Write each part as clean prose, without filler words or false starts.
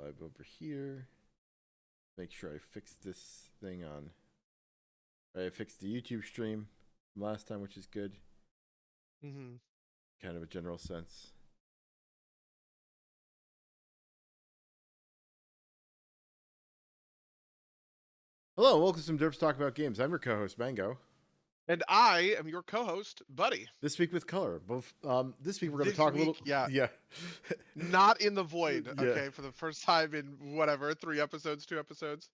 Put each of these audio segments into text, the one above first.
live over here. Make sure I fix this thing on. I fixed the YouTube stream from last time, which is good. Mm-hmm. Kind of a general sense. Hello, welcome to some Derps Talk About Games. I'm your co-host, Mango. And I am your co-host, Buddy. This week with color. Both. This week we're going to This talk a week, little. yeah, Yeah. not in the void. Yeah. Okay, for the first time in whatever 3 episodes, 2 episodes.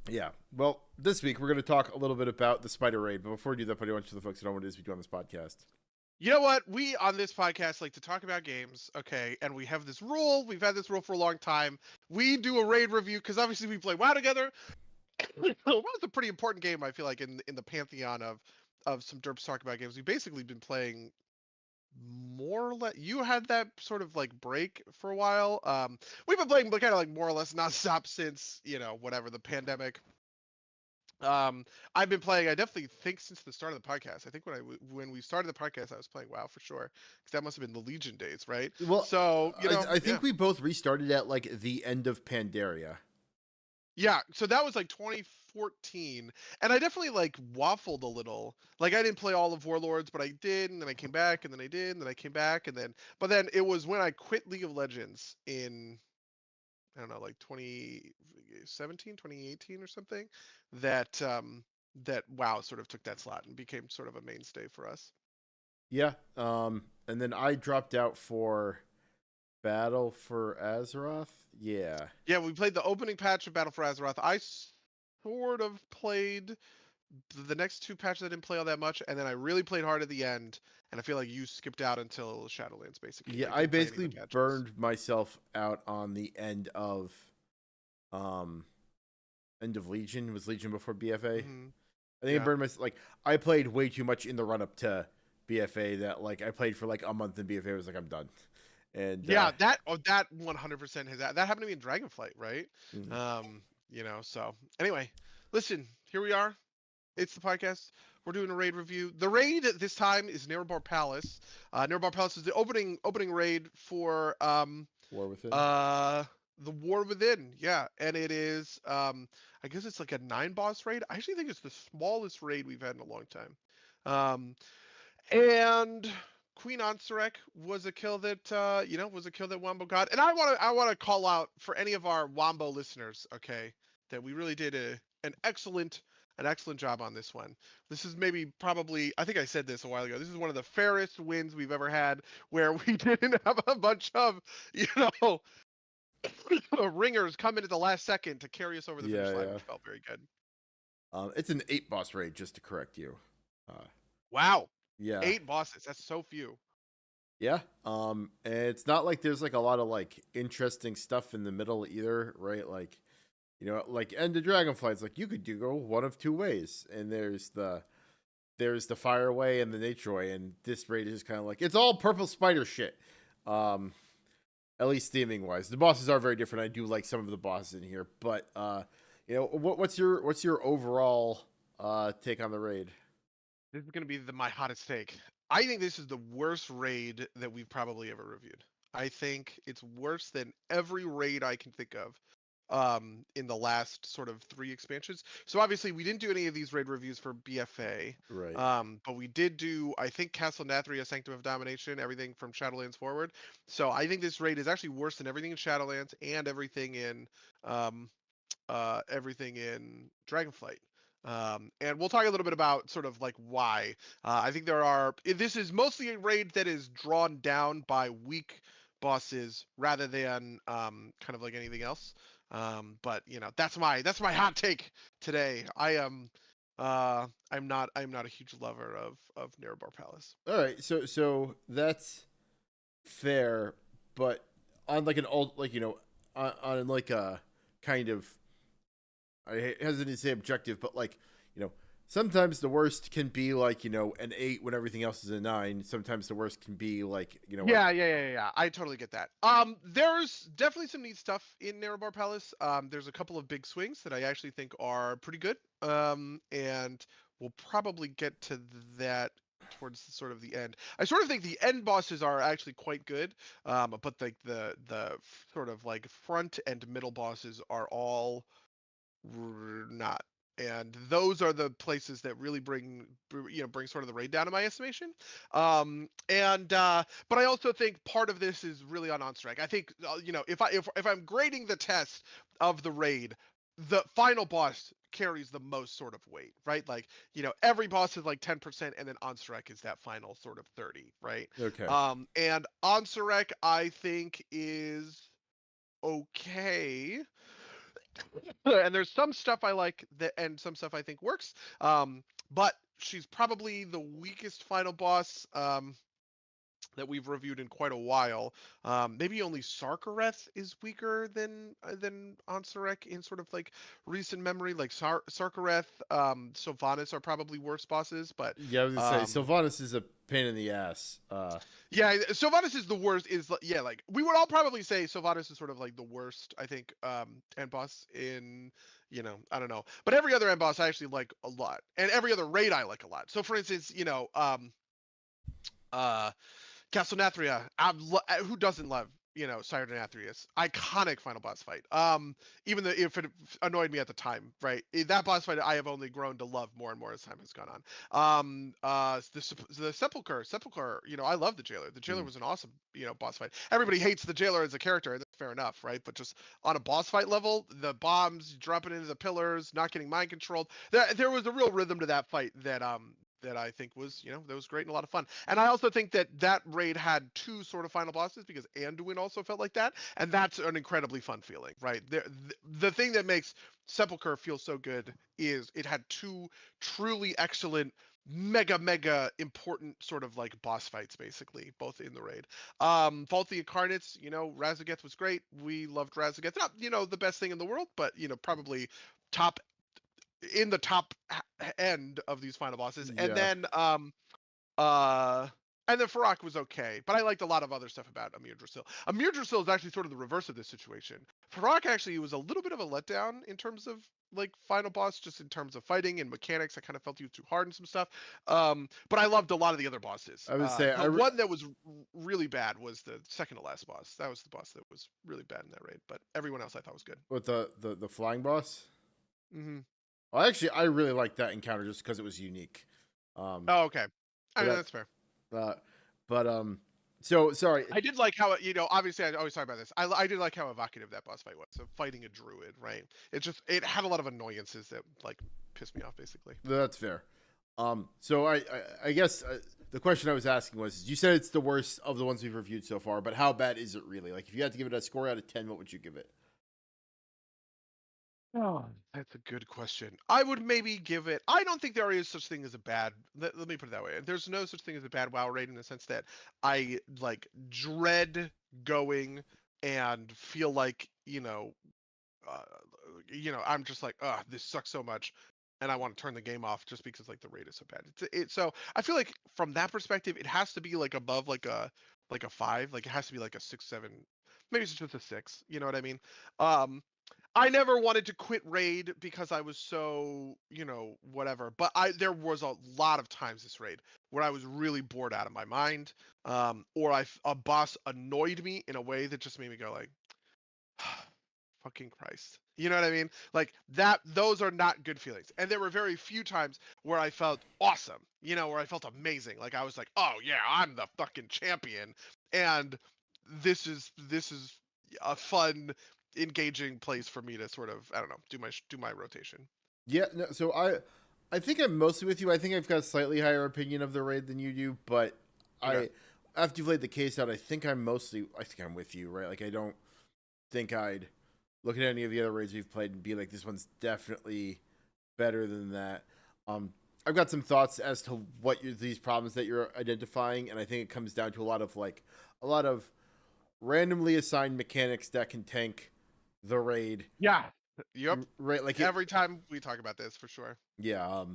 Yeah. Well, this week we're going to talk a little bit about the Spider Raid. But before we do that, Buddy, I want you to the folks who know what it is we do on this podcast. You know what? We on this podcast like to talk about games, okay? And we have this rule. We've had this rule for a long time. We do a raid review because obviously we play WoW together. WoW is a pretty important game, I feel like, in the pantheon of some Derps Talk About games. We've basically been playing more or less. You had that sort of like break for a while. We've been playing kind of like more or less nonstop since whatever the pandemic. I've been playing. I definitely think since the start of the podcast. I think when we started the podcast, I was playing WoW for sure because that must have been the Legion days, right? Well, So I think we both restarted at like the end of Pandaria. Yeah, so that was like 2014, and I definitely like waffled a little. Like I didn't play all of Warlords, but I did, and then I came back, and then I did, and then I came back, but then it was when I quit League of Legends in I don't know, like 2017, 2018 or something, that that WoW sort of took that slot and became sort of a mainstay for us. Yeah. And then I dropped out for Battle for Azeroth. Yeah. Yeah, we played the opening patch of Battle for Azeroth. I sort of played the next 2 patches. I didn't play all that much, and then I really played hard at the end. And I feel like you skipped out until Shadowlands, basically. Yeah, Like, I didn't play any of the basically patches. burned myself out on the um end of Legion. Was Legion before BFA? Mm-hmm. I think I burned myself. Like I played way too much in the run up to BFA. That like I played for like a month in BFA. I was like, I'm done. And Yeah, that 100% has that happened to me in Dragonflight, right? mm. So anyway, listen, here we are. It's the podcast. We're doing a raid review. The raid this time is Nerub'ar Palace. Nerub'ar Palace is the opening raid for War Within. the War Within. Yeah, and it is I guess it's like a 9 boss raid. I actually think it's the smallest raid we've had in a long time. And Queen Ansurek was a kill that Wombo got. And I want to call out for any of our Wombo listeners, okay, that we really did an excellent job on this one. This is probably I think I said this a while ago. This is one of the fairest wins we've ever had where we didn't have a bunch of, ringers come in at the last second to carry us over the finish line, which felt very good. It's an 8 boss raid, just to correct you. Wow. Yeah. 8 bosses. That's so few. Yeah. And it's not like there's like a lot of like interesting stuff in the middle either, right? Like, like End of Dragonflights, like you could go one of 2 ways, and there's the fire way and the nature way, and this raid is just kind of like it's all purple spider shit. At least theming wise, the bosses are very different. I do like some of the bosses in here, but what's your overall take on the raid? This is going to be my hottest take. I think this is the worst raid that we've probably ever reviewed. I think it's worse than every raid I can think of in the last sort of 3 expansions. So obviously we didn't do any of these raid reviews for BFA. Right. But we did do, I think, Castle Nathria, Sanctum of Domination, everything from Shadowlands forward. So I think this raid is actually worse than everything in Shadowlands and everything in Dragonflight. And we'll talk a little bit about sort of like why. I think this is mostly a raid that is drawn down by weak bosses rather than kind of like anything else. But that's my hot take today. I'm not a huge lover of Nerub'ar Palace. All right, so that's fair, but on like an old on like a kind of, I hesitate to say objective, but like, sometimes the worst can be like, an 8 when everything else is a 9. Sometimes the worst can be like, Yeah. I totally get that. There's definitely some neat stuff in Nerub'ar Palace. There's a couple of big swings that I actually think are pretty good. And we'll probably get to that towards sort of the end. I sort of think the end bosses are actually quite good, but like the sort of like front and middle bosses are all not. And those are the places that really bring sort of the raid down in my estimation. But I also think part of this is really on Strike. I think if I'm grading the test of the raid, the final boss carries the most sort of weight, right? Like, every boss is like 10%, and then Onsurek is that final sort of 30, right? Okay. And Onsurek, I think, is okay. And there's some stuff I like that, and some stuff I think works. But she's probably the weakest final boss that we've reviewed in quite a while. Maybe only Sarkareth is weaker than Ansurek in sort of like recent memory. Like Sarkareth, Sylvanas are probably worse bosses, but Yeah, I was gonna say Sylvanas is a pain in the ass. yeah, Sylvanas is the worst. Like we would all probably say Sylvanas is sort of like the worst, I think, end boss in, I don't know. But every other end boss I actually like a lot, and every other raid I like a lot. So for instance, Castle Nathria, who doesn't love, Sire Nathrius? Iconic final boss fight. Even though if it annoyed me at the time, right? That boss fight I have only grown to love more and more as time has gone on. The Sepulcher, I love the Jailer. The Jailer was an awesome, boss fight. Everybody hates the Jailer as a character, and that's fair enough, right? But just on a boss fight level, the bombs dropping into the pillars, not getting mind controlled, there was a real rhythm to that fight that I think was, that was great and a lot of fun. And I also think that raid had two sort of final bosses, because Anduin also felt like that, and that's an incredibly fun feeling, right? The thing that makes Sepulcher feel so good is it had two truly excellent, mega important sort of like boss fights, basically, both in the raid. Vault the Incarnates, Razageth was great. We loved Razageth. Not, the best thing in the world, but, probably top in the top end of these final bosses. Yeah. And then Farak was okay, but I liked a lot of other stuff about Amir Drasil. Amir Drasil is actually sort of the reverse of this situation. Farak actually was a little bit of a letdown in terms of like final boss, just in terms of fighting and mechanics. I kind of felt he was too hard and some stuff. But I loved a lot of the other bosses. I would say the one that was really bad was the second to last boss. That was the boss that was really bad in that raid, but everyone else I thought was good. With the flying boss. Mm-hmm. Well, actually, I really liked that encounter just because it was unique. Oh, okay. I mean, that's fair. So sorry. I did like how obviously I always talk about this. I did like how evocative that boss fight was. So fighting a druid, right? It had a lot of annoyances that like pissed me off, basically. That's fair. So I guess the question I was asking was, you said it's the worst of the ones we've reviewed so far, but how bad is it really? Like, if you had to give it a score out of 10, what would you give it? Oh, that's a good question. I would maybe give it. I don't think there is such thing as a bad. Let me put it that way. There's no such thing as a bad WoW raid in the sense that I like dread going and feel like I'm just like, this sucks so much, and I want to turn the game off just because like the raid is so bad. So I feel like from that perspective, it has to be like above like a 5. Like it has to be like a 6, 7. Maybe it's just a 6. You know what I mean? I never wanted to quit raid because I was so, whatever. But there was a lot of times this raid where I was really bored out of my mind, or a boss annoyed me in a way that just made me go like, fucking Christ. You know what I mean? Like that, those are not good feelings. And there were very few times where I felt awesome, where I felt amazing. Like I was like, oh yeah, I'm the fucking champion. And this is a fun, engaging place for me to sort of, I don't know, do my rotation. Yeah, no, so I think I'm mostly with you. I think I've got a slightly higher opinion of the raid than you do, but okay. After you've laid the case out, I think I'm with you, right? Like I don't think I'd look at any of the other raids we've played and be like, this one's definitely better than that. I've got some thoughts as to what these problems that you're identifying, and I think it comes down to a lot of randomly assigned mechanics that can tank the raid. Yeah. Yep. Right. Like every time we talk about this, for sure. Yeah.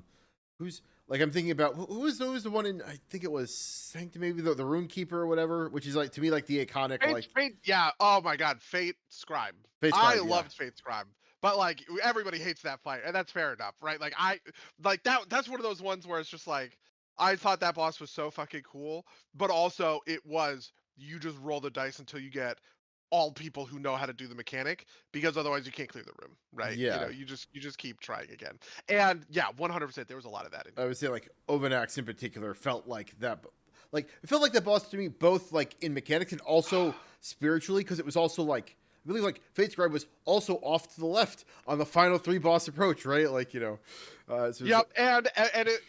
Who's like, I'm thinking about who was the one in, I think it was Sanctum, maybe the Rune Keeper or whatever, which is like, to me, like the iconic, Fate, yeah. Oh my God. Fate Scribe. I loved Fate Scribe, but like everybody hates that fight, and that's fair enough, right? Like that's one of those ones where it's just like, I thought that boss was so fucking cool, but also it was you just roll the dice until you get all people who know how to do the mechanic, because otherwise you can't clear the room, right? Yeah. You just keep trying again. And yeah, 100% there was a lot of that in I here. would say like Ovanax in particular felt like that. Like it felt like that boss to me, both like in mechanics and also spiritually, because it was also like really like Fate's Guard was also off to the left on the final 3 boss approach, right? Like so Yep, and it,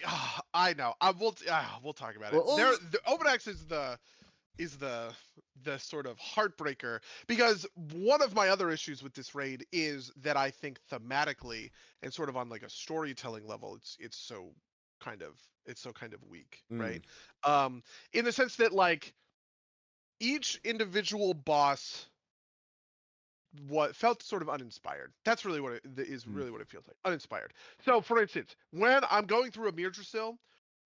I know. We'll talk about it. well, The Overdex is the sort of heartbreaker, because one of my other issues with this raid is that I think thematically and sort of on like a storytelling level, it's so kind of weak, mm, right? In the sense that like each individual boss what felt sort of uninspired. That's really what mm, really what it feels like. Uninspired. So, for instance, when I'm going through a Mirdrasil,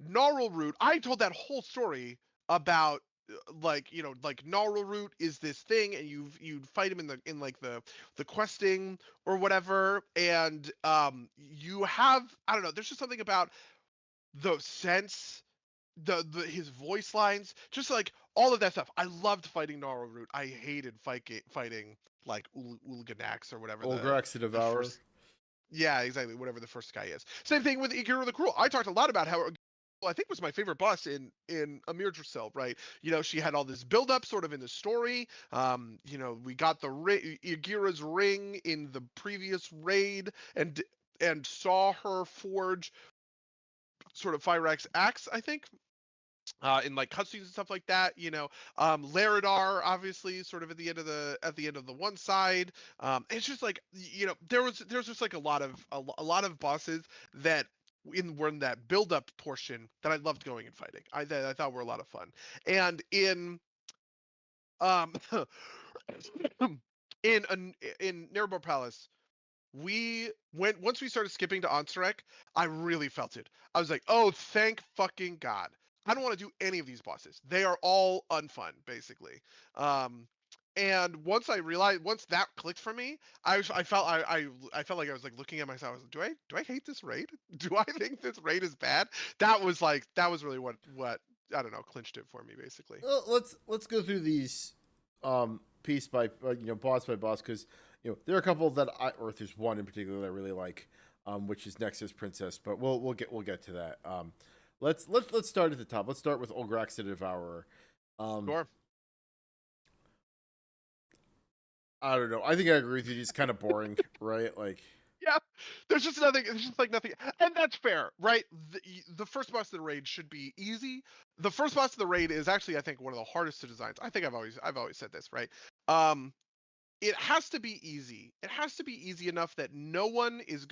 Gnarl Root, I told that whole story about like like Gnarl Root is this thing, and you'd fight him in like the questing or whatever, and you have, I don't know, there's just something about the sense, the his voice lines, just like all of that stuff. I loved fighting Gnarlroot. I hated fighting like Ulganax or whatever Olgrax the the Devourer. first. Yeah, exactly. Whatever the first guy is. Same thing with Ikira the Cruel. I talked a lot about how I think was my favorite boss in Amir Drassil, right? She had all this build up sort of in the story. We got the Igira's ring in the previous raid, and saw her forge sort of Fyrax axe, I think, in like cutscenes and stuff like that. Laridar obviously sort of at the end of the one side. It's just like there's just like a lot of bosses that were in that build up portion that I loved going and fighting. That I thought were a lot of fun. And um in Nerub'ar Palace, once we started skipping to Ansarek, I really felt it. I was like, oh, thank fucking God. I don't want to do any of these bosses. They are all unfun, basically. Um, and once that clicked for me, I felt like I was like looking at myself. I was like, do I hate this raid? Do I think this raid is bad? That was really what I don't know, clinched it for me, basically. Well, let's go through these piece by boss by boss, because there are a couple that or there's one in particular that I really like, which is Nexus Princess, but we'll get to that. Let's start at the top. Let's start with Olgrax the Devourer. Um, Sure. I don't know. I think I agree with you. He's kind of boring, right? Like, Yeah, there's just nothing. There's just like nothing, and that's fair, right? The first boss of the raid should be easy. The first boss of the raid is actually, I think, one of the hardest to design. I think I've always said this, right? Um, it has to be easy. It has to be easy enough that um, no one's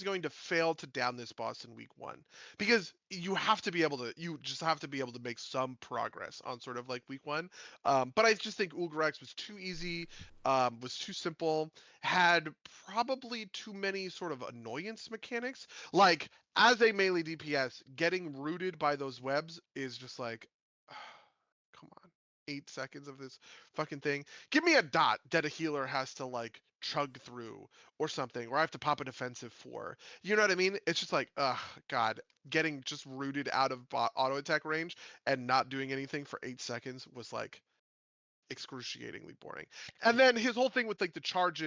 going to fail to down this boss in week one, because you just have to be able to make some progress on sort of like week one. But I just think Ulgarax was too easy, was too simple, had probably too many sort of annoyance mechanics. Like, as a melee DPS, getting rooted by those webs is just like, come on, 8 seconds of this fucking thing. Give me a dot that a healer has to like chug through or something, or I have to pop a defensive for. You know what I mean? It's just like, God, getting just rooted out of auto attack range and not doing anything for 8 seconds was like excruciatingly boring. And then his whole thing with like the charge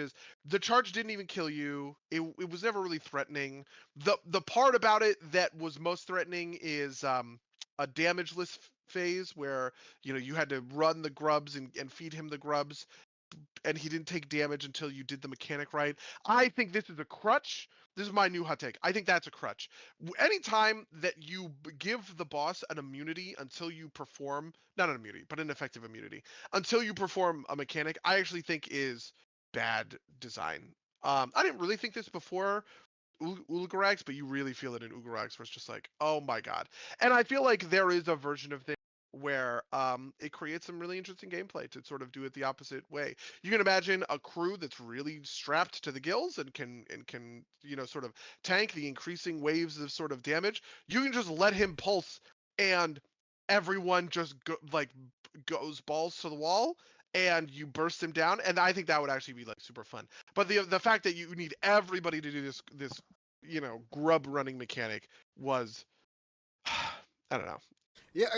didn't even kill you. It was never really threatening. The part about it that was most threatening is a damageless phase where you had to run the grubs and feed him the grubs, and he didn't take damage until you did the mechanic right. I think this is a crutch. This is my new hot take. I think that's a crutch. Anytime that you give the boss an immunity until you perform, not an immunity, but an effective immunity, until you perform a mechanic, I actually think is bad design. I didn't really think this before Ulgarax, but you really feel it in Ulgarax, where it's just like, oh my God. And I feel like there is a version of this where it creates some really interesting gameplay to sort of do it the opposite way. You can imagine a crew that's really strapped to the gills and can sort of tank the increasing waves of sort of damage. You can just let him pulse, and everyone just goes balls to the wall, and you burst him down. And I think that would actually be like super fun. But the fact that you need everybody to do this grub running mechanic was, I don't know. Yeah,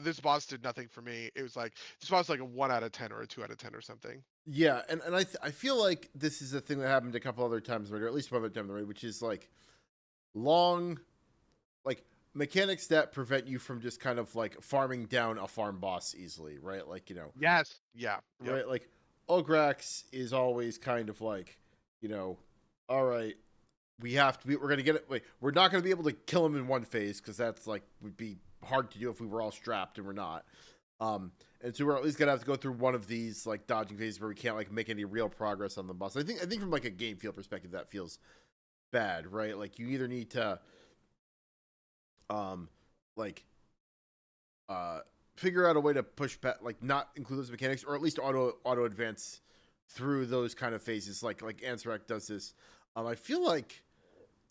This boss did nothing for me. It was like this boss was like a 1 out of 10 or a 2 out of 10 or something. yeah, and I feel like this is a thing that happened a couple other times, or at least one other time in the raid, which is like long, like mechanics that prevent you from just kind of like farming down a farm boss easily, right? Like Yes. Yeah. Yep. right, like Ograx is always kind of like, all right, we're gonna get it. Wait, we're not gonna be able to kill him in one phase because that's like would be hard to do if we were all strapped and we're not. And so we're at least gonna have to go through one of these like dodging phases where we can't like make any real progress on the boss. I think from like a game feel perspective that feels bad, right? Like you either need to like figure out a way to push back, like not include those mechanics, or at least auto advance through those kind of phases. Like Ansarek does this. I feel like,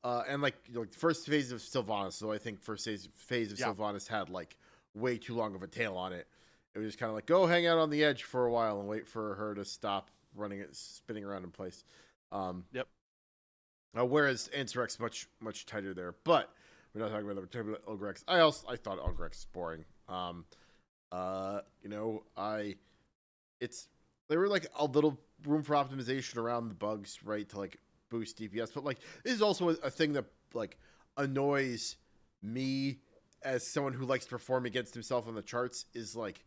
and like first phase of Sylvanas. So I think first phase of Sylvanas had like way too long of a tail on it. It was just kind of like go hang out on the edge for a while and wait for her to stop running it, spinning around in place. Yep. Whereas Ansarek's much tighter there, but we're not talking about that. We're talking about Ogrex. I thought Ogrex was boring. There were like a little room for optimization around the bugs, right, to like boost DPS, but like this is also a thing that like annoys me as someone who likes to perform against himself on the charts. Is like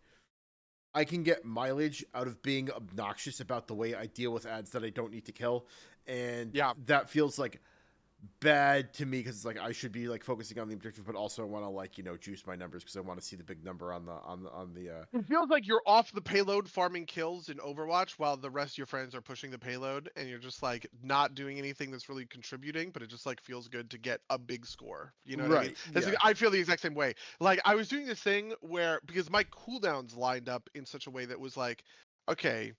I can get mileage out of being obnoxious about the way I deal with ads that I don't need to kill, and that feels like bad to me because it's like I should be like focusing on the objective, but also I want to like juice my numbers because I want to see the big number on the. It feels like you're off the payload farming kills in Overwatch while the rest of your friends are pushing the payload, and you're just like not doing anything that's really contributing, but it just like feels good to get a big score. You know what I mean? I feel the exact same way. Like I was doing this thing where because my cooldowns lined up in such a way that was like, okay,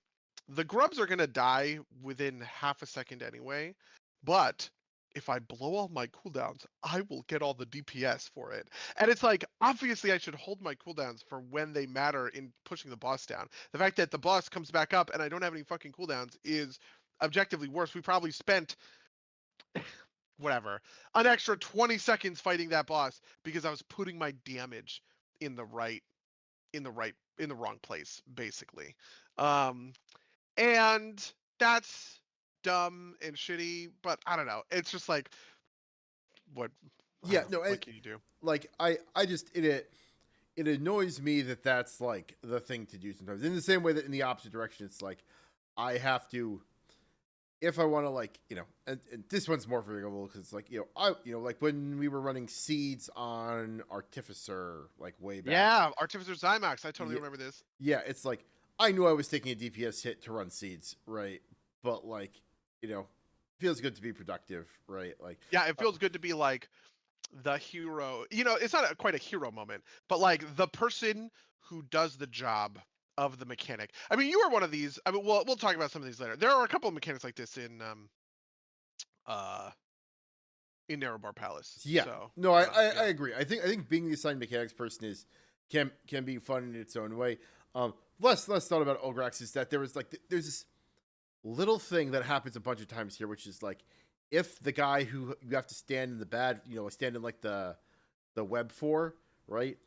the grubs are gonna die within half a second anyway, but if I blow all my cooldowns, I will get all the DPS for it. And it's like, obviously I should hold my cooldowns for when they matter in pushing the boss down. The fact that the boss comes back up and I don't have any fucking cooldowns is objectively worse. We probably spent whatever, an extra 20 seconds fighting that boss because I was putting my damage in the wrong place, basically. And that's dumb and shitty, but I don't know. It's just like what can you do? Like I just it annoys me that that's like the thing to do sometimes. In the same way that in the opposite direction, it's like I have to, if I want to like and this one's more forgivable because it's like like when we were running seeds on Artificer like way back. Yeah, Artificer Zymax. I totally remember this. Yeah, it's like I knew I was taking a DPS hit to run seeds, right? But like feels good to be productive, right? Like yeah, it feels good to be like the hero. It's not quite a hero moment, but like the person who does the job of the mechanic. I mean, you are one of these. I mean, we'll talk about some of these later. There are a couple of mechanics like this in Nerub'ar Palace. Yeah. So, no, I agree. I think being the assigned mechanics person can be fun in its own way. Less thought about Ograx is that there's this little thing that happens a bunch of times here, which is like if the guy who you have to stand in the bad, stand in like the web for, right?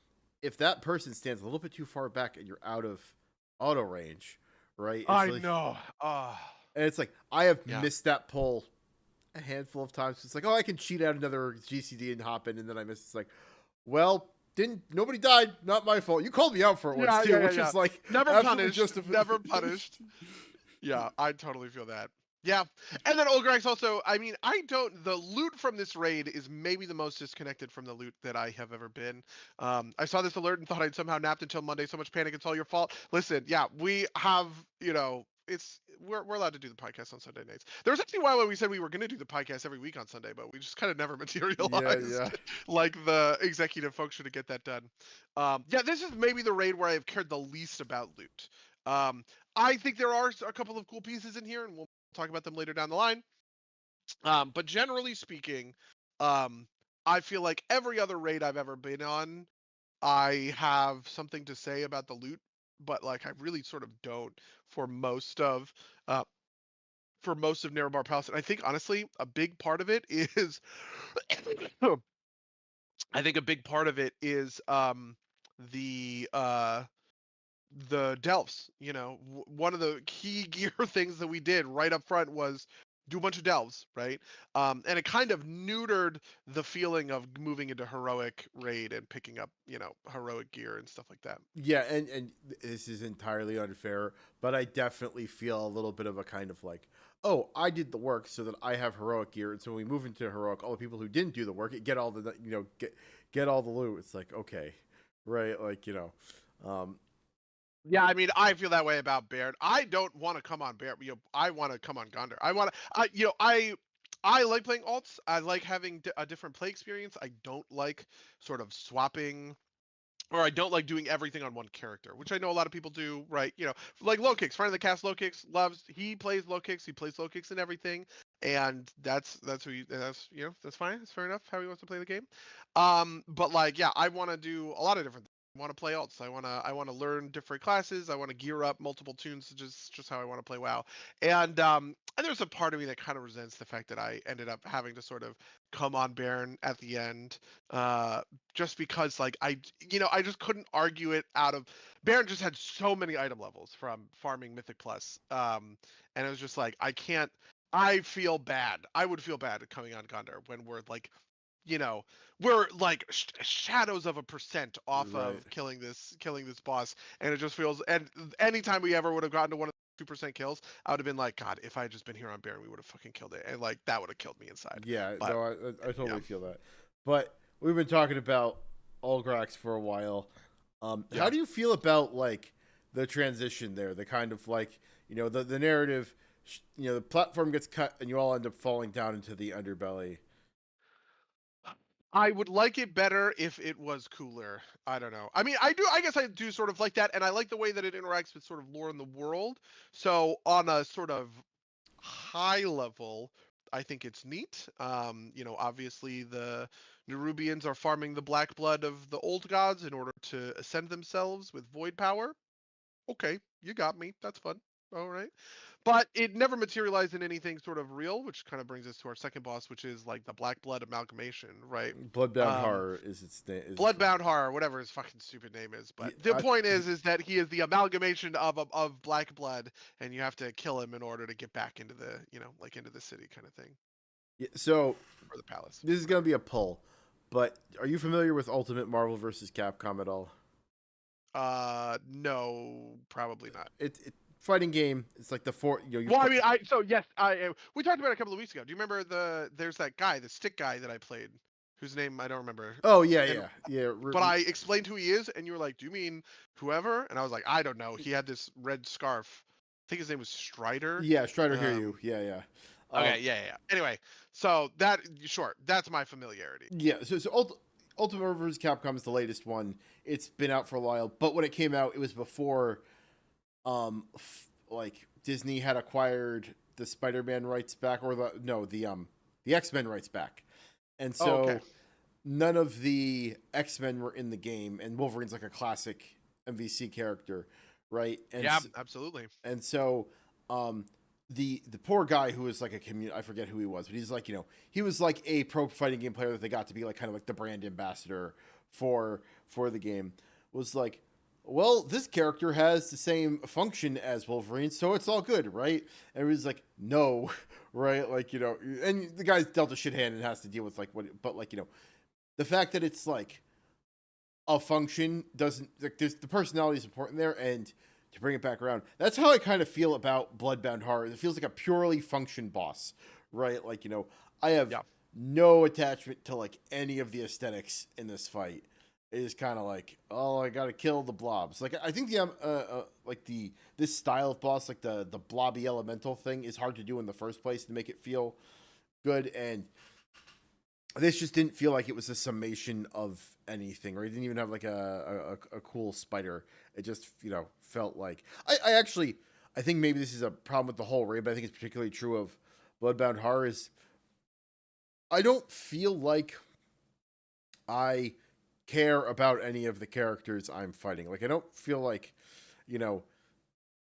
If that person stands a little bit too far back and you're out of auto range, right? I know. And it's like I have missed that pull a handful of times. It's like, oh, I can cheat out another GCD and hop in, and then I miss. It's like, well, nobody died, not my fault. You called me out for it once too, which is like never punished. Never punished. Yeah, I totally feel that. Yeah, and then Olgrax also. I mean, the loot from this raid is maybe the most disconnected from the loot that I have ever been. I saw this alert and thought I'd somehow napped until Monday. So much panic, it's all your fault. Listen, yeah, we have, we're allowed to do the podcast on Sunday nights. There was actually a while when we said we were going to do the podcast every week on Sunday, but we just kind of never materialized like the executive function to get that done. Yeah, this is maybe the raid where I've cared the least about loot. I think there are a couple of cool pieces in here, and we'll talk about them later down the line. But generally speaking, I feel like every other raid I've ever been on, I have something to say about the loot, but like I really sort of don't for most of for most of Nerub'ar Palace. And I think honestly, a big part of it is I think a big part of it is the delves. You know, one of the key gear things that we did right up front was do a bunch of delves, right? And it kind of neutered the feeling of moving into heroic raid and picking up, you know, heroic gear and stuff like that. Yeah, and this is entirely unfair, but I definitely feel a little bit of a kind of like, oh, I did the work so that I have heroic gear, and so when we move into heroic, all the people who didn't do the work get all the get all the loot. It's like, okay, right, like Yeah, I mean, I feel that way about Baird. I don't want to come on Baird. You know, I want to come on Gondor. I like playing alts. I like having a different play experience. I don't like sort of swapping, or I don't like doing everything on one character, which I know a lot of people do, right? You know, like low kicks. Friend of the cast, low kicks loves. He plays low kicks. He plays low kicks and everything, and that's that's fine. That's fair enough. How he wants to play the game. But like, yeah, I want to do a lot of different. I want to play alts. I want to learn different classes. I want to gear up multiple tunes. Just how I want to play WoW. And there's a part of me that kind of resents the fact that I ended up having to sort of come on Baron at the end. Just because like I just couldn't argue it out of Baron just had so many item levels from farming Mythic Plus. And it was just like I feel bad. I would feel bad coming on Gondor when we're like, you know, we're like shadows of a percent off right. of killing this boss, and it just feels. And anytime we ever would have gotten to one of the 2% kills, I would have been like, God, if I had just been here on Baron, we would have fucking killed it, and like that would have killed me inside. Yeah, But no, I yeah, totally feel that. But we've been talking about Ulgrax for a while. How yeah. do you feel about like the transition there? The kind of like the narrative, the platform gets cut and you all end up falling down into the underbelly. I would like it better if it was cooler. I don't know. I mean, I do. I guess I do sort of like that, and I like the way that it interacts with sort of lore in the world. So on a sort of high level, I think it's neat. Obviously the Nerubians are farming the black blood of the old gods in order to ascend themselves with void power. Okay, you got me. That's fun. All right. But it never materialized in anything sort of real, which kind of brings us to our second boss, which is like the Black Blood amalgamation, right? Bloodbound Um, Horror is its name. Bloodbound Horror, whatever his fucking stupid name is. Yeah, But the point is that he is the amalgamation of Black Blood, and you have to kill him in order to get back into the into the city kind of thing, yeah, so or the palace. this is gonna be a pull, but are you familiar with Ultimate Marvel vs. Capcom at all? No, probably not. It fighting game. It's like the four. Well, I mean, yes, we talked about it a couple of weeks ago. Do you remember there's that guy, the stick guy that I played, whose name I don't remember. Oh yeah, And yeah. but I explained who he is, and you were like, "Do you mean whoever?" And I was like, "I don't know." He had this red scarf. I think his name was Strider. Yeah, Strider hear Um, you. Yeah. okay, yeah. Anyway, so that's my familiarity. Yeah. So Ultimate Marvel vs. Capcom is the latest one. It's been out for a while, but when it came out, it was before, like Disney had acquired the Spider-Man rights back, or the X-Men rights back, and so. Oh, okay. None of the X-Men were in the game, and Wolverine's like a classic MVC character, right? And Yeah, absolutely. and so the poor guy who was like I forget who he was, but he's like, he was like a pro fighting game player that they got to be like kind of like the brand ambassador for the game, was like, well, this character has the same function as Wolverine, so it's all good, right? And it was like, no, right? Like, and the guy's dealt a shit hand and has to deal with like what, but like, the fact that it's like a function doesn't like the personality is important there, and to bring it back around, that's how I kind of feel about Bloodbound Horror. It feels like a purely function boss, right? Like I have no attachment to like any of the aesthetics in this fight. It is kind of like, oh, I gotta kill the blobs. Like I think this style of boss, like the blobby elemental thing, is hard to do in the first place to make it feel good, and this just didn't feel like it was a summation of anything, or it didn't even have like a cool spider. It just felt like I think maybe this is a problem with the whole raid, but I think it's particularly true of Bloodbound Horror. Is I don't feel like I care about any of the characters I'm fighting. Like I don't feel like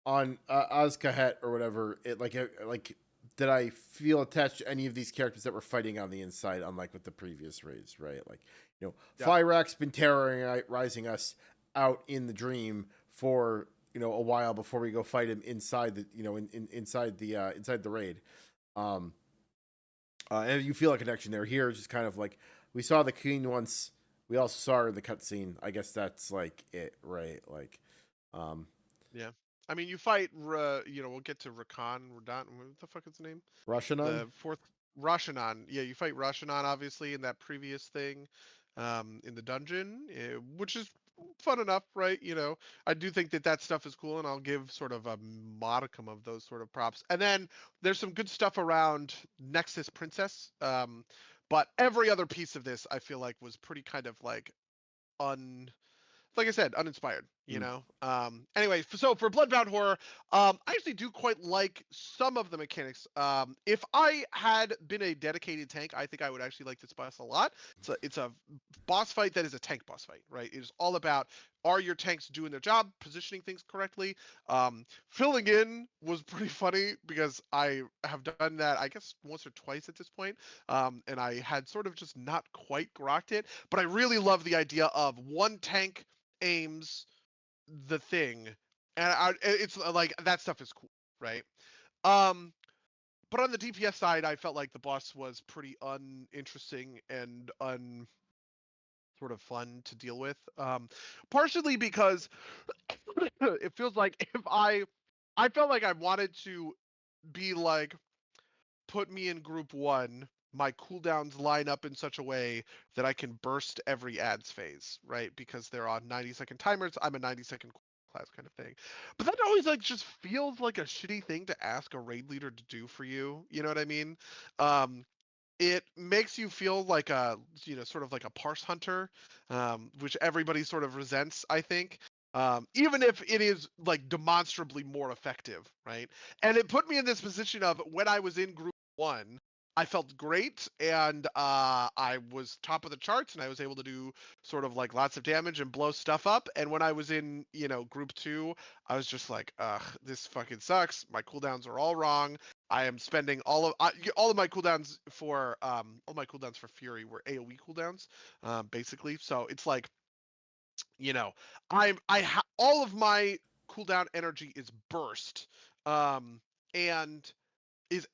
on Azkahet or whatever, it like did I feel attached to any of these characters that were fighting on the inside, unlike with the previous raids, right? Like, Yeah. Fyrak's been terrorizing us out in the dream for a while before we go fight him inside the inside the raid. And you feel a connection there. Here, it's just kind of like we saw the queen once. We also saw her in the cutscene. I guess that's like it, right? Like, Yeah. I mean, you fight. We'll get to Rakan. Radon. What the fuck is his name? Rashanan. The fourth Rashanan. Yeah, you fight Rashanan obviously in that previous thing, in the dungeon, which is fun enough, right? I do think that stuff is cool, and I'll give sort of a modicum of those sort of props. And then there's some good stuff around Nexus Princess, but every other piece of this I feel like was pretty kind of like like I said, uninspired, Anyway, so for Bloodbound Horror, I actually do quite like some of the mechanics. If I had been a dedicated tank, I think I would actually like this boss a lot. It's a boss fight that is a tank boss fight, right? It is all about, are your tanks doing their job, positioning things correctly? Filling in was pretty funny because I have done that, I guess, once or twice at this point, and I had sort of just not quite grokked it. But I really love the idea of one tank aims the thing, and it's like that stuff is cool, right? But on the DPS side, I felt like the boss was pretty uninteresting and sort of fun to deal with. Partially because it feels like if I felt like I wanted to be like, put me in group 1, my cooldowns line up in such a way that I can burst every ads phase, right? Because they're on 90-second timers. I'm a 90-second class kind of thing. But that always like just feels like a shitty thing to ask a raid leader to do for you. You know what I mean? It makes you feel like sort of like a parse hunter, which everybody sort of resents, I think. Even if it is like demonstrably more effective, right? And it put me in this position of, when I was in group 1, I felt great, and I was top of the charts, and I was able to do sort of like lots of damage and blow stuff up. And when I was in, group 2, I was just like, ugh, this fucking sucks. My cooldowns are all wrong. I am spending all of my cooldowns for Fury were AoE cooldowns, basically. So it's like, all of my cooldown energy is burst, and is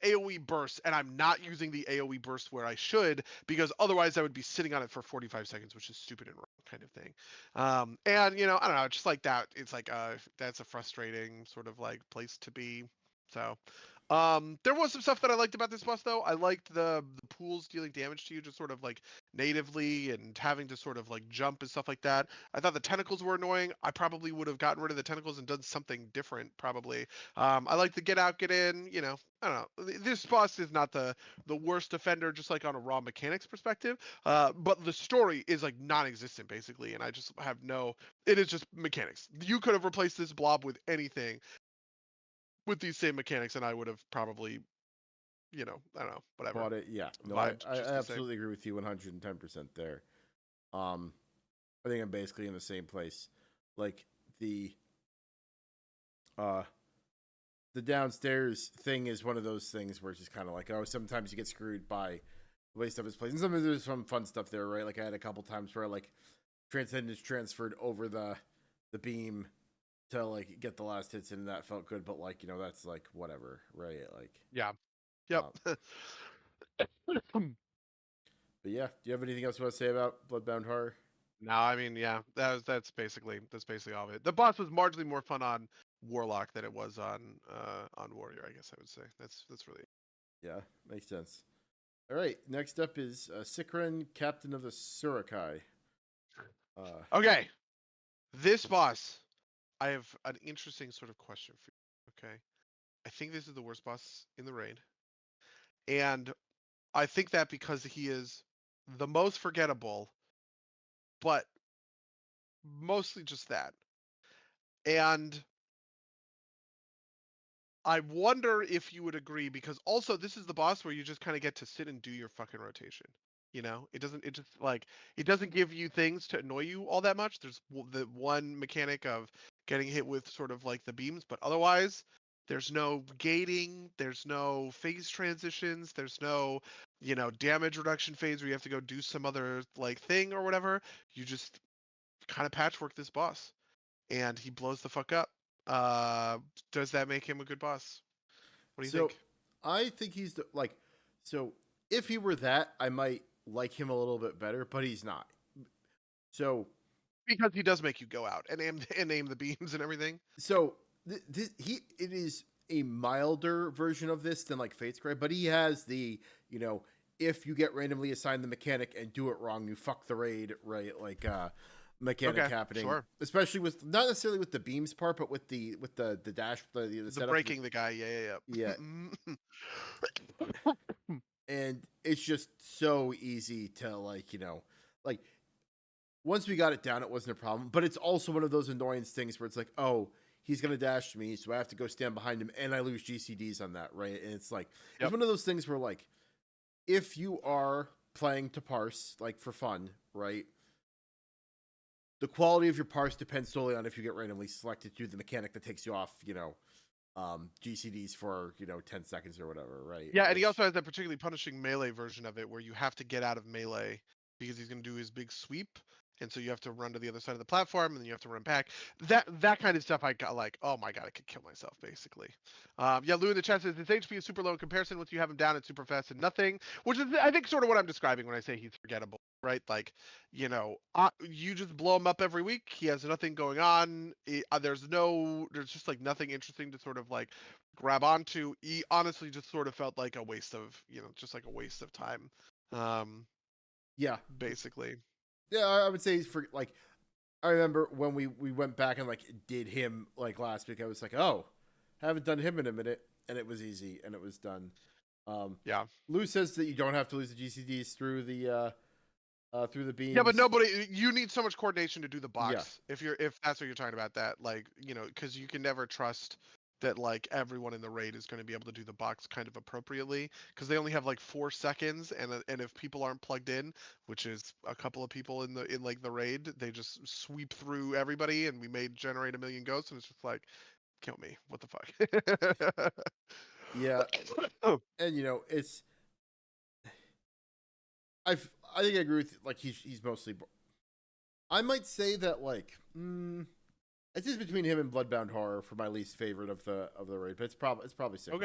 AoE burst, and I'm not using the AoE burst where I should, because otherwise I would be sitting on it for 45 seconds, which is stupid and wrong kind of thing. And I don't know, just like that, it's like that's a frustrating sort of like place to be. So there was some stuff that I liked about this boss, though. I liked the pools dealing damage to you just sort of like natively, and having to sort of like jump and stuff like that. I thought the tentacles were annoying. I probably would have gotten rid of the tentacles and done something different, probably. I like the get out, get in. I don't know. This boss is not the worst offender, just like on a raw mechanics perspective. But the story is like non-existent, basically, and I just have no. It is just mechanics. You could have replaced this blob with anything, with these same mechanics, and I would have probably, I don't know, whatever. Bought it. Yeah. No, I Vibed just the same. absolutely agree with you 110% there. I think I'm basically in the same place. Like the downstairs thing is one of those things where it's just kind of like, oh, sometimes you get screwed by the way stuff is placed. And sometimes there's some fun stuff there, right? Like I had a couple times where like Transcendence transferred over the beam to like get the last hits in, and that felt good. But like, that's like whatever, right? Like, Yeah. Yep. But yeah, do you have anything else you want to say about Bloodbound Horror? No, I mean, yeah, that's basically all of it. The boss was marginally more fun on Warlock than it was on Warrior, I guess I would say. That's really. Yeah, makes sense. All right, next up is Sikren, Captain of the Surakai. Okay, this boss, I have an interesting sort of question for you. Okay, I think this is the worst boss in the raid, and I think that because he is the most forgettable, but mostly just that. And I wonder if you would agree, because also this is the boss where you just kind of get to sit and do your fucking rotation. It doesn't give you things to annoy you all that much. There's the one mechanic of getting hit with sort of like the beams, but otherwise There's no gating, there's no phase transitions, there's no, damage reduction phase where you have to go do some other like thing or whatever. You just kind of patchwork this boss, and he blows the fuck up. Does that make him a good boss? What do you So think? I think he's like, so if he were that, I might like him a little bit better, but he's not. So Because he does make you go out and aim the beams and everything. so it is a milder version of this than like Fate's Cry, but he has the, if you get randomly assigned the mechanic and do it wrong, you fuck the raid, right? Like mechanic Okay, happening, sure. especially with not necessarily with the beams part, but with the dash, the The setup. breaking the guy, yeah. Yeah, and it's just so easy to like once we got it down, it wasn't a problem. But it's also one of those annoyance things where it's like, oh, he's gonna dash me, so I have to go stand behind him, and I lose GCDs on that, right? And it's like it's one of those things where like if you are playing to parse like for fun, right? The quality of your parse depends solely on if you get randomly selected to do the mechanic that takes you off, GCDs for 10 seconds or whatever, right? Yeah, and he also has that particularly punishing melee version of it where you have to get out of melee because he's going to do his big sweep, and so you have to run to the other side of the platform, and then you have to run back. That kind of stuff I got like, oh my god, I could kill myself basically. Yeah, Lou in the chat says his HP is super low in comparison. Once you have him down, it's super fast and nothing, which is I think sort of what I'm describing when I say he's forgettable, right? Like, you just blow him up every week. He has nothing going on. There's just like nothing interesting to sort of like grab onto. He honestly just sort of felt like a waste of, just like a waste of time. Yeah, Basically. yeah. I would say for like, I remember when we went back and like did him like last week. I was like, oh, haven't done him in a minute, and it was easy and it was done. Yeah. Lou says that you don't have to lose the GCDs through the beams. Yeah, but you need so much coordination to do the box. Yeah. If that's what you're talking about, that like, because you can never trust that like everyone in the raid is going to be able to do the box kind of appropriately because they only have like 4 seconds, and if people aren't plugged in, which is a couple of people in like the raid, they just sweep through everybody, and we may generate a million ghosts, and it's just like, kill me, what the fuck. Yeah. And it's I think I agree with like he's mostly. I might say that like it's just between him and Bloodbound Horror for my least favorite of the raid, but it's probably second.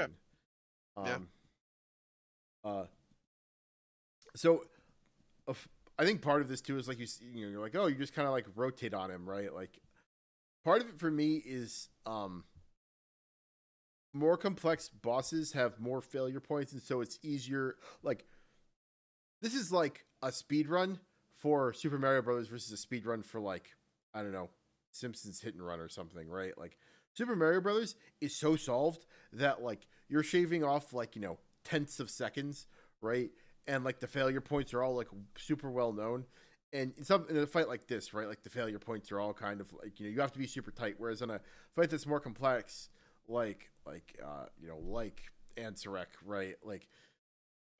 Okay. Yeah. So I think part of this too is like you're like, oh, you just kind of like rotate on him, right? Like part of it for me is more complex bosses have more failure points, and so it's easier. Like this is like a speed run for Super Mario Brothers versus a speed run for like, I don't know, Simpsons Hit and Run or something, right? Like Super Mario Brothers is so solved that like you're shaving off like, tenths of seconds, right? And like the failure points are all like super well known. And in a fight like this, right? Like the failure points are all kind of like, you have to be super tight. Whereas in a fight that's more complex, like Ansarek, right? Like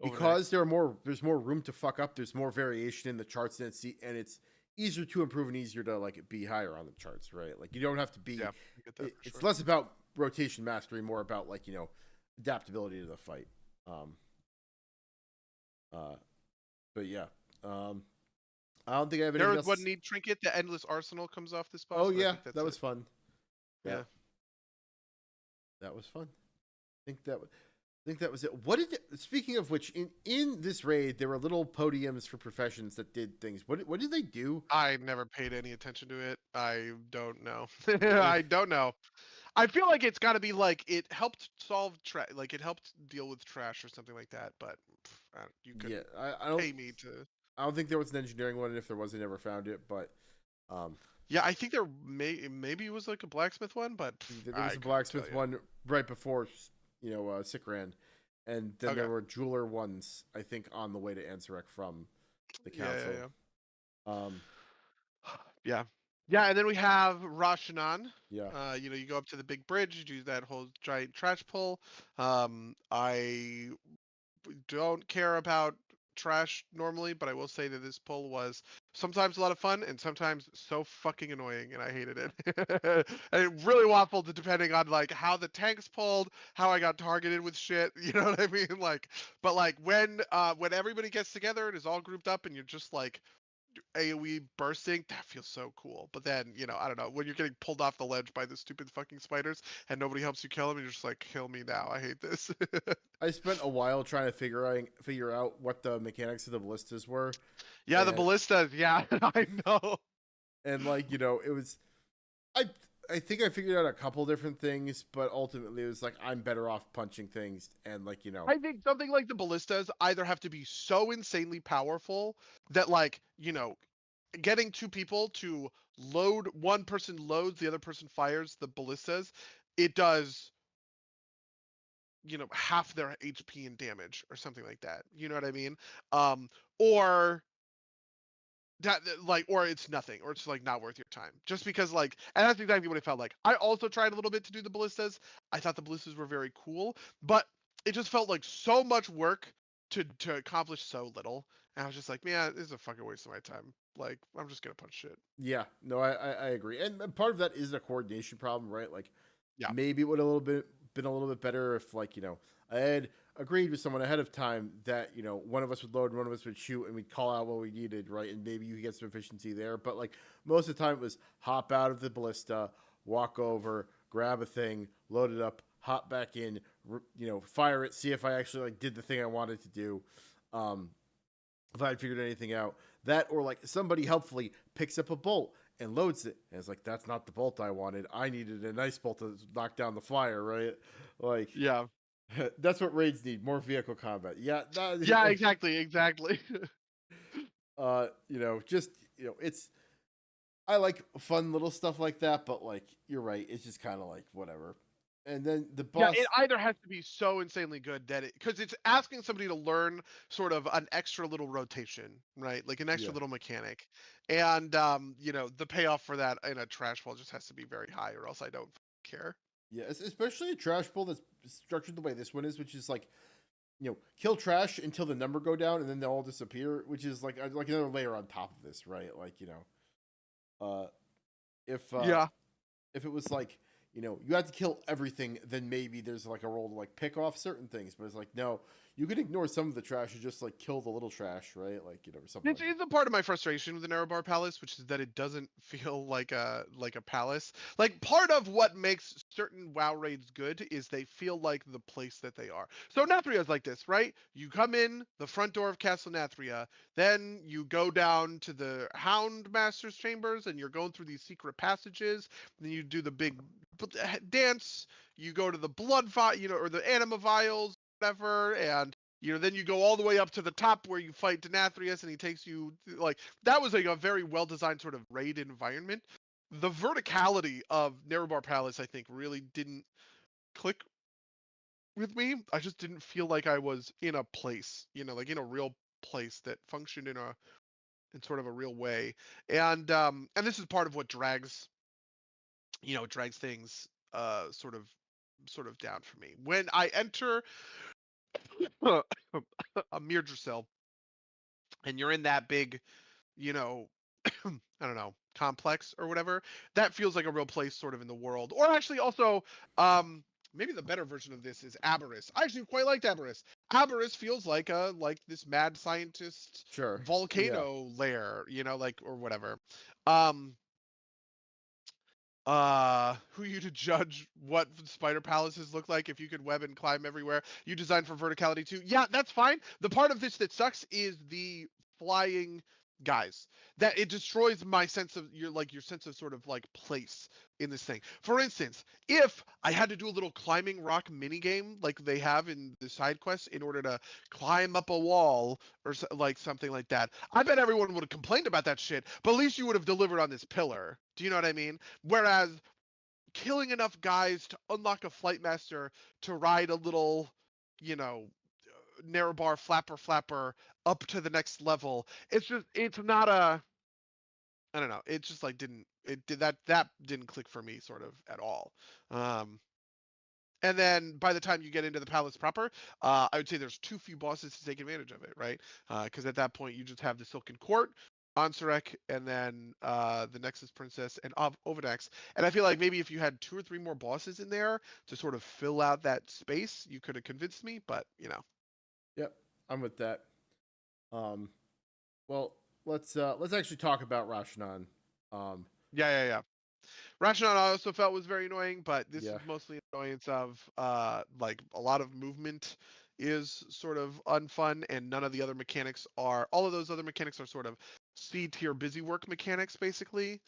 because there's more room to fuck up, there's more variation in the charts, and it's easier to improve and easier to like be higher on the charts, right? Like you don't have to be. Yeah, it's less about rotation mastery, more about like adaptability to the fight. But yeah, I don't think I have anything else. There was one neat trinket. The Endless Arsenal comes off this boss. Oh yeah, that was fun. Yeah, that was fun. I think that was it. Speaking of which, in this raid, there were little podiums for professions that did things. What did they do? I never paid any attention to it. I don't know. I don't know. I feel like it's got to be like it helped solve like it helped deal with trash or something like that. But you could I don't pay me to. I don't think there was an engineering one, and if there was, I never found it. But yeah, I think there maybe it was like a blacksmith one, but there was a blacksmith one right before Sikran, and then there were jeweler ones, I think, on the way to Ansarek from the council. Yeah, and then we have Rashanan. Yeah. You go up to the big bridge, you do that whole giant trash pull. I don't care about trash normally, but I will say that this pull was sometimes a lot of fun and sometimes so fucking annoying, and I hated it. And it really waffled depending on like how the tanks pulled, how I got targeted with shit. You know what I mean? Like, but like when everybody gets together and is all grouped up and you're just like AoE bursting, that feels so cool. But then, I don't know, when you're getting pulled off the ledge by the stupid fucking spiders and nobody helps you kill them, you're just like, kill me now. I hate this. I spent a while trying to figure out what the mechanics of the ballistas were, Yeah, the and ballistas. Yeah, I know. like it was I I think I figured out a couple different things, but ultimately it was like I'm better off punching things and like I think something like the ballistas either have to be so insanely powerful that like, getting two people to load, one person loads, the other person fires the ballistas, it does half their HP and damage or something like that. You know what I mean? Or that like, or it's nothing, or it's like not worth your time. Just because like, and that's exactly what it felt like. I also tried a little bit to do the ballistas. I thought the ballistas were very cool, but it just felt like so much work to accomplish so little. And I was just like, man, this is a fucking waste of my time. Like, I'm just gonna punch shit. yeah, no, I agree, and part of that is a coordination problem, right? Like Yeah. maybe it would have been a little bit better if like I had agreed with someone ahead of time that one of us would load, one of us would shoot, and we'd call out what we needed, right? And maybe you could get some efficiency there. But like most of the time, it was hop out of the ballista, walk over, grab a thing, load it up, hop back in, fire it, see if I actually like did the thing I wanted to do. If I had figured anything out, that or like somebody helpfully picks up a bolt and loads it, and it's like that's not the bolt I wanted. I needed a nice bolt to knock down the flyer, right? Like Yeah. that's what raids need, more vehicle combat. Yeah, Yeah, exactly. just it's I like fun little stuff like that, but like you're right, it's just kind of like whatever. And then the Yeah, boss, it either has to be so insanely good that because it's asking somebody to learn sort of an extra little rotation, right? Like an extra yeah, little mechanic. And the payoff for that in a trash ball just has to be very high, or else I don't care. yeah, especially a trash pull that's structured the way this one is, which is like kill trash until the number go down, and then they'll all disappear, which is like another layer on top of this, right? Like uh, if Yeah. if it was like you have to kill everything, then maybe there's like a role to like pick off certain things. But it's like no, you can ignore some of the trash and just like kill the little trash, right? Like or something It's, like that. it's a part of my frustration with the Nerub'ar Palace, which is that it doesn't feel like a palace. Like part of what makes certain WoW raids good is they feel like the place that they are. So Nathria is like this, right? You come in the front door of Castle Nathria, then you go down to the Hound Master's chambers, and you're going through these secret passages. Then you do the big dance. You go to the blood or the anima vials, whatever, and then you go all the way up to the top where you fight Denathrius, and he takes you like that was like a very well designed sort of raid environment. The verticality of Nerub'ar Palace, I think, really didn't click with me. I just didn't feel like I was in a place, like in a real place that functioned in sort of a real way. And this is part of what drags things sort of down for me. When I enter a Mirdrassil and you're in that big, you know, I don't know, complex or whatever, that feels like a real place sort of in the world. Or actually also, maybe the better version of this is Aberrus. I actually quite liked Aberrus. Aberrus feels like this mad scientist Sure, yeah, volcano lair, like or whatever. Um who are you to judge what spider palaces look like if you could web and climb everywhere? You designed for verticality too. Yeah, that's fine. The part of this that sucks is the flying guys. That it destroys my sense of your sense of sort of like place in this thing. For instance, if I had to do a little climbing rock mini game like they have in the side quests in order to climb up a wall or like something like that, I bet everyone would have complained about that shit, but at least you would have delivered on this pillar. Do you know what I mean? Whereas killing enough guys to unlock a flight master to ride a little, you know, narrow bar flapper up to the next level, it's not a, I don't know. It just like didn't it did that didn't click for me sort of at all. Um And then by the time you get into the palace proper, I would say there's too few bosses to take advantage of it, right? Because at that point you just have the Silken Court, Ansurek, and then the Nexus Princess and Overdax. And I feel like maybe if you had 2 or 3 more bosses in there to sort of fill out that space, you could have convinced me. But Yep, I'm with that. Well, let's actually talk about Rashanan. Yeah. Ratchet I also felt was very annoying, but this Yeah, is mostly annoyance of like a lot of movement is sort of unfun, and none of the other mechanics are. All of those other mechanics are sort of C tier busy work mechanics, basically.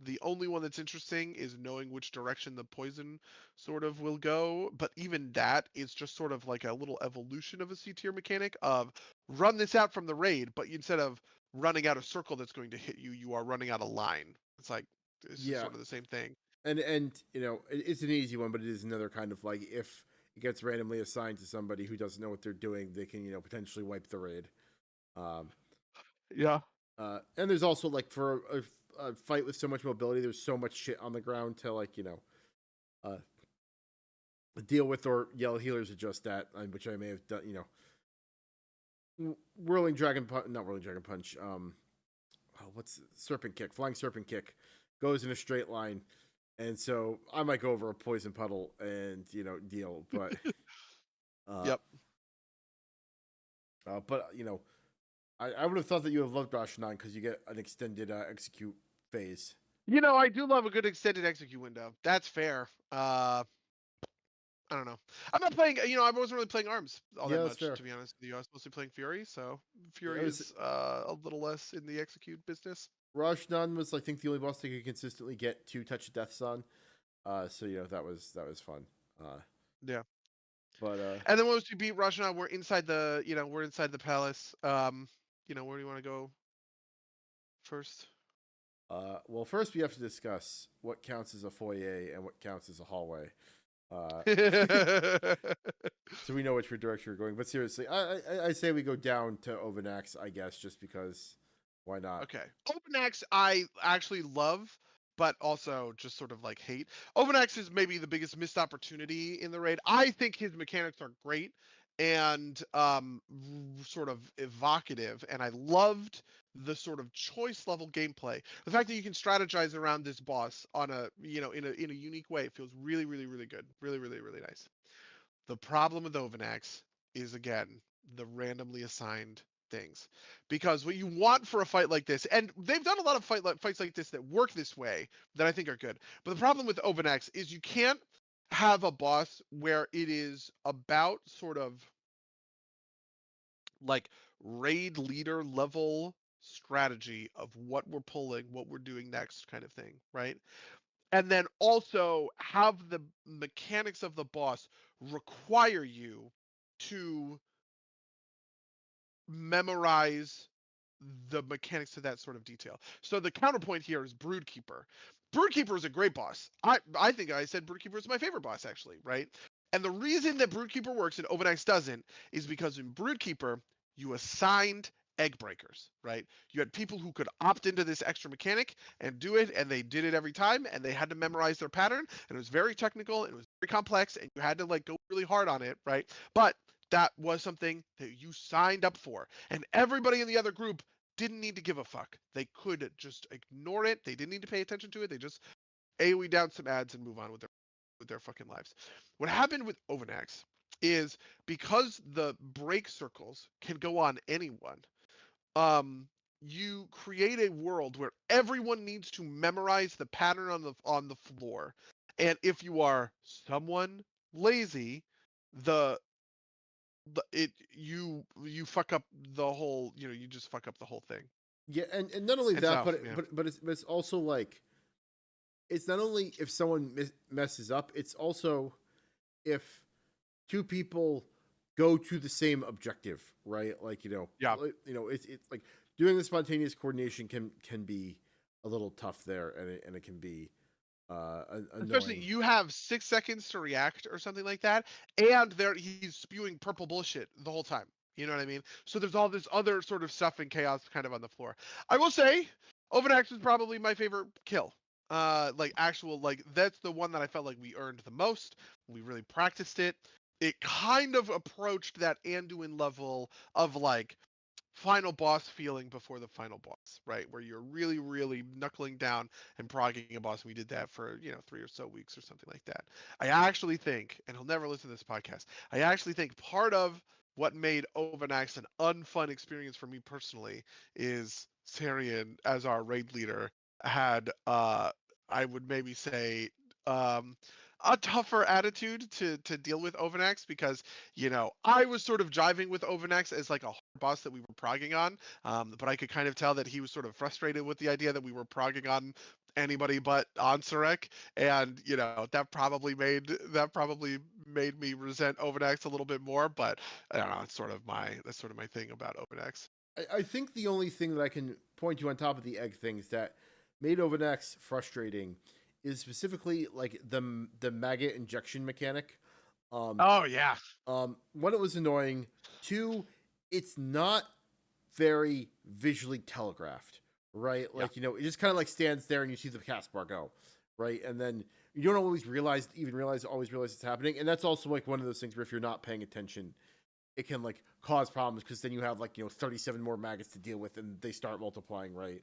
The only one that's interesting is knowing which direction the poison sort of will go, but even that is just sort of like a little evolution of a C tier mechanic of run this out from the raid, but instead of running out a circle that's going to hit you, you are running out a line. It's like it's just yeah, sort of the same thing. and it's an easy one, but it is another kind of like if it gets randomly assigned to somebody who doesn't know what they're doing, they can potentially wipe the raid. Um, Yeah. and there's also like for a fight with so much mobility, there's so much shit on the ground to like uh, deal with or yell healers adjust that, which I may have done. Whirling dragon punch, not whirling dragon punch. What's serpent kick? Flying serpent kick goes in a straight line, and so I might go over a poison puddle and deal, but Yep. but I would have thought that you would have loved Rashanan because you get an extended execute phase. I do love a good extended execute window. That's fair. I don't know. I'm not playing. I wasn't really playing arms all Yeah, that that's much, fair. to be honest with you. I was mostly playing Fury, so Yeah, Fury is a little less in the execute business. Rashanan was I think the only boss that could consistently get 2 touch of deaths on. So that was fun. Yeah. But And then once we beat Rashna, we're inside the palace. Where do you want to go first? well, first we have to discuss what counts as a foyer and what counts as a hallway. So we know which direction we're going. But seriously, I say we go down to Ovanax, I guess, just because. Why not? Okay. Ovanax I actually love, but also just sort of like hate. Ovanax is maybe the biggest missed opportunity in the raid. I think his mechanics are great and sort of evocative, and I loved the sort of choice level gameplay. The fact that you can strategize around this boss on a in a unique way feels really, really, really good. Really, really, really nice. The problem with Ovanax is again the randomly assigned things, because what you want for a fight like this, and they've done a lot of fights like this that work this way that I think are good. But the problem with Ovanax is you can't have a boss where it is about sort of like raid leader level strategy of what we're pulling, what we're doing next kind of thing, right? And then also have the mechanics of the boss require you to memorize the mechanics to that sort of detail. So the counterpoint here is Broodkeeper. Broodkeeper is a great boss. I think I said Broodkeeper is my favorite boss, actually, right? And the reason that Broodkeeper works and Overnight doesn't is because in Broodkeeper, you assigned egg breakers, right? You had people who could opt into this extra mechanic and do it, and they did it every time, and they had to memorize their pattern, and it was very technical, and it was very complex, and you had to like go really hard on it, right? But that was something that you signed up for, and everybody in the other group didn't need to give a fuck. They could just ignore it. They didn't need to pay attention to it. They just AoE down some ads and move on with their fucking lives. What happened with Ovanax is because the break circles can go on anyone, you create a world where everyone needs to memorize the pattern on the floor. And if you are someone lazy, the you fuck up the whole, you just fuck up the whole thing. Yeah, and not only And that, so, yeah. but it's also like it's not only if someone messes up, it's also if 2 people go to the same objective, right? Like Yeah. it's like doing the spontaneous coordination can be a little tough there, and it can be Especially annoying. you have 6 seconds to react or something like that, and he's spewing purple bullshit the whole time. You know what I mean? So there's all this other sort of stuff and chaos kind of on the floor. I will say, Ovanax is probably my favorite kill. like actual like that's the one that I felt like we earned the most. We really practiced it. It kind of approached that Anduin level of like final boss feeling before the final boss, right? Where you're really, really knuckling down and progging a boss. And we did that for, 3 or so weeks or something like that. I actually think, and he'll never listen to this podcast, I actually think part of what made Overnax an unfun experience for me personally is Sarian as our raid leader had I would maybe say um a tougher attitude to deal with Overnax because I was sort of jiving with Overnax as like a hard boss that we were progging on, but I could kind of tell that he was sort of frustrated with the idea that we were progging on anybody but Ansarek, and that probably made me resent Overnax a little bit more. But I don't know, that's sort of my thing about Overnax. I think the only thing that I can point to on top of the egg things that made Overnax frustrating is specifically like the maggot injection mechanic. Um, Oh yeah, One, it was annoying. Two, it's not very visually telegraphed, right? yeah. Like it just kind of like stands there and you see the cast bar go, right? And then you don't always realize it's happening. And that's also like one of those things where if you're not paying attention, it can like cause problems because then you have like 37 more maggots to deal with and they start multiplying, right?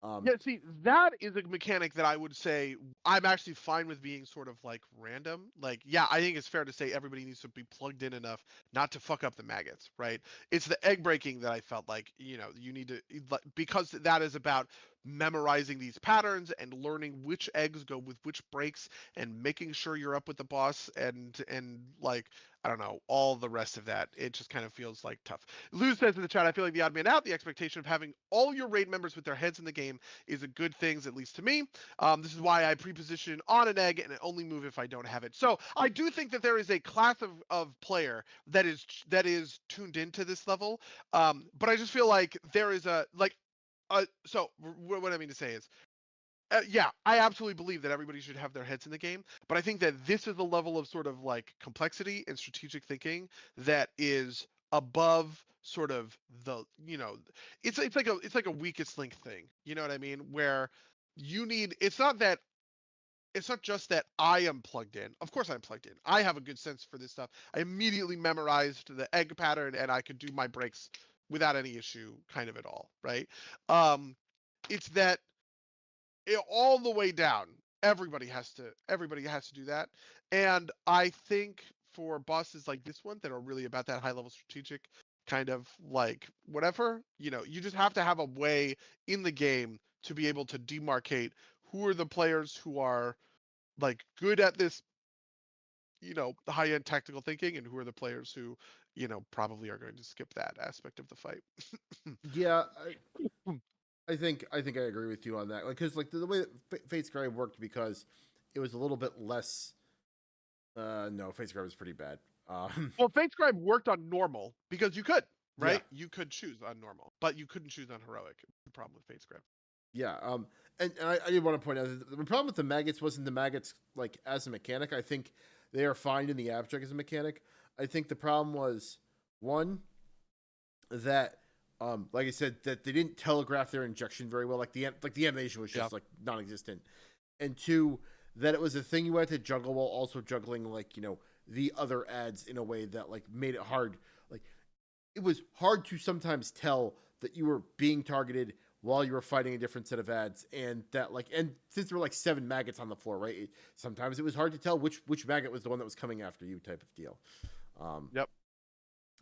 Yeah, see, that is a mechanic that I would say I'm actually fine with being sort of like random. Like, yeah, I think it's fair to say everybody needs to be plugged in enough not to fuck up the maggots, right? It's the egg breaking that I felt like, you need to, because that is about memorizing these patterns and learning which eggs go with which breaks and making sure you're up with the boss and like, I don't know, all the rest of that. It just kind of feels like tough. Lou says in the chat, I feel like the odd man out, the expectation of having all your raid members with their heads in the game is a good thing, at least to me. This is why I pre-position on an egg and only move if I don't have it. So I do think that there is a class of player that is tuned into this level. But I just feel like there is so what I mean to say is, yeah, I absolutely believe that everybody should have their heads in the game, but I think that this is a level of sort of like complexity and strategic thinking that is above sort of it's like a weakest link thing. You know what I mean? Where it's not just that I am plugged in. Of course I'm plugged in. I have a good sense for this stuff. I immediately memorized the egg pattern and I could do my breaks without any issue kind of at all, right? It's that all the way down. Everybody has to do that. And I think for bosses like this one that are really about that high level strategic kind of like whatever, you just have to have a way in the game to be able to demarcate who are the players who are like good at this, the high end tactical thinking, and who are the players who, probably are going to skip that aspect of the fight. Yeah, I think I agree with you on that. Like, because like the way that Fate Scribe worked because it was a little bit less. No, Fate Scribe was pretty bad. Well, Fate Scribe worked on normal because you could, Yeah, right? You could choose on normal, but you couldn't choose on heroic. The problem with Fate Scribe. yeah. And I did want to point out that the problem with the maggots wasn't the maggots like as a mechanic. I think they are fine in the abstract as a mechanic. I think the problem was one that like I said, that they didn't telegraph their injection very well. Like the animation was just like non-existent. And two, that it was a thing you had to juggle while also juggling like the other ads in a way that like made it hard. Like it was hard to sometimes tell that you were being targeted while you were fighting a different set of ads, and that like and since there were like 7 maggots on the floor, right? Sometimes it was hard to tell which maggot was the one that was coming after you, type of deal. Yep.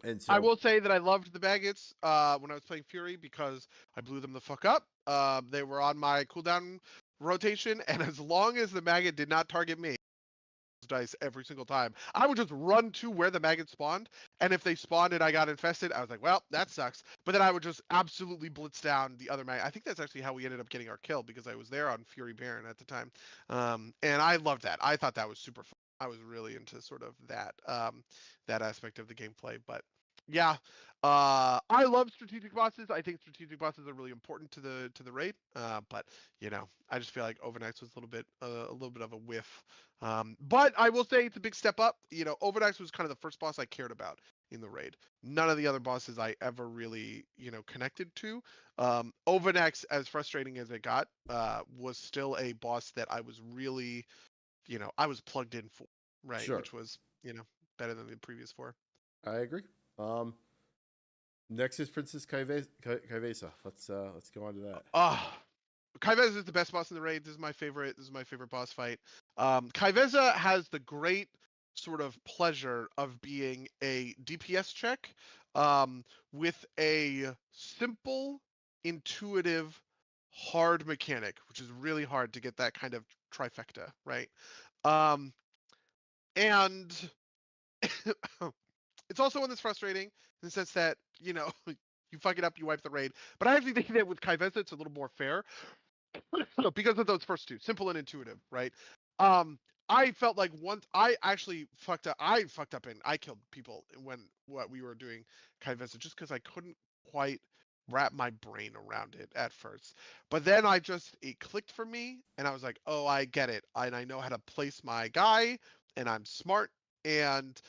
And I so will say that I loved the Baggets when I was playing Fury because I blew them the fuck up. They were on my cooldown rotation, and as long as the maggot did not target me, dice every single time, I would just run to where the maggot spawned, and if they spawned and I got infested, I was like, well, that sucks. But then I would just absolutely blitz down the other maggot. I think that's actually how we ended up getting our kill, because I was there on Fury Baron at the time, and I loved that. I thought that was super fun. I was really into sort of that aspect of the gameplay. But yeah, I love strategic bosses. I think strategic bosses are really important to the raid. But I just feel like Overnight was a little bit of a whiff. But I will say it's a big step up. Overnight was kind of the first boss I cared about in the raid. None of the other bosses I ever really, connected to. Ovanex, as frustrating as it got, was still a boss that I was really, I was plugged in for, right? Sure, Which was, better than the previous four. I agree. Next is Princess Kaivesa. Let's go on to that. Kaiveza is the best boss in the raid. This is my favorite. This is my favorite boss fight. Kaiveza has the great sort of pleasure of being a DPS check with a simple, intuitive, hard mechanic, which is really hard to get that kind of trifecta, right? And it's also one that's frustrating in the sense that, you fuck it up, you wipe the raid. But I actually think that with Kaiveza, it's a little more fair because of those first two, simple and intuitive, right? I felt like once I actually fucked up. I fucked up and I killed people when what we were doing Kaivesa just because I couldn't quite wrap my brain around it at first. But then it clicked for me, and I was like, oh, I get it, and I know how to place my guy, and I'm smart, and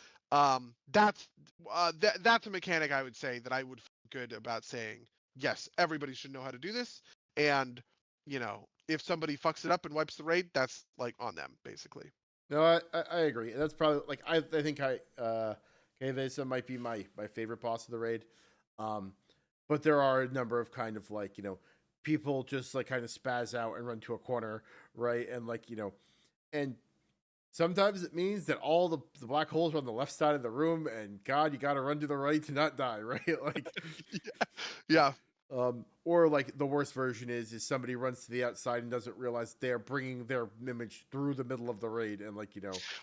that's a mechanic I would say that I would feel good about saying yes, everybody should know how to do this, and if somebody fucks it up and wipes the raid, that's like on them, basically. No, I agree. That's probably like I think Kaivesa might be my favorite boss of the raid. But there are a number of kind of like people just like kind of spaz out and run to a corner, right? And like and sometimes it means that all the black holes are on the left side of the room, and God, you got to run to the right to not die, right? Like, yeah. Or like the worst version is somebody runs to the outside and doesn't realize they're bringing their image through the middle of the raid, and like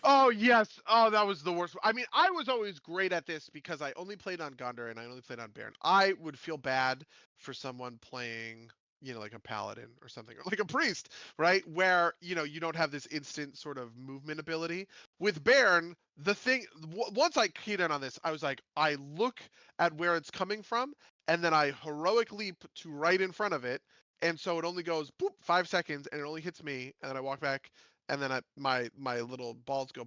Oh yes, oh that was the worst. I mean, I was always great at this because I only played on Gondor and I only played on Baron. I would feel bad for someone playing, like a paladin or something, or like a priest, right? Where you don't have this instant sort of movement ability. With Baron, the thing once I keyed in on this, I was like, I look at where it's coming from, and then I heroic leap to right in front of it, and so it only goes boop 5 seconds, and it only hits me, and then I walk back, and then my little balls go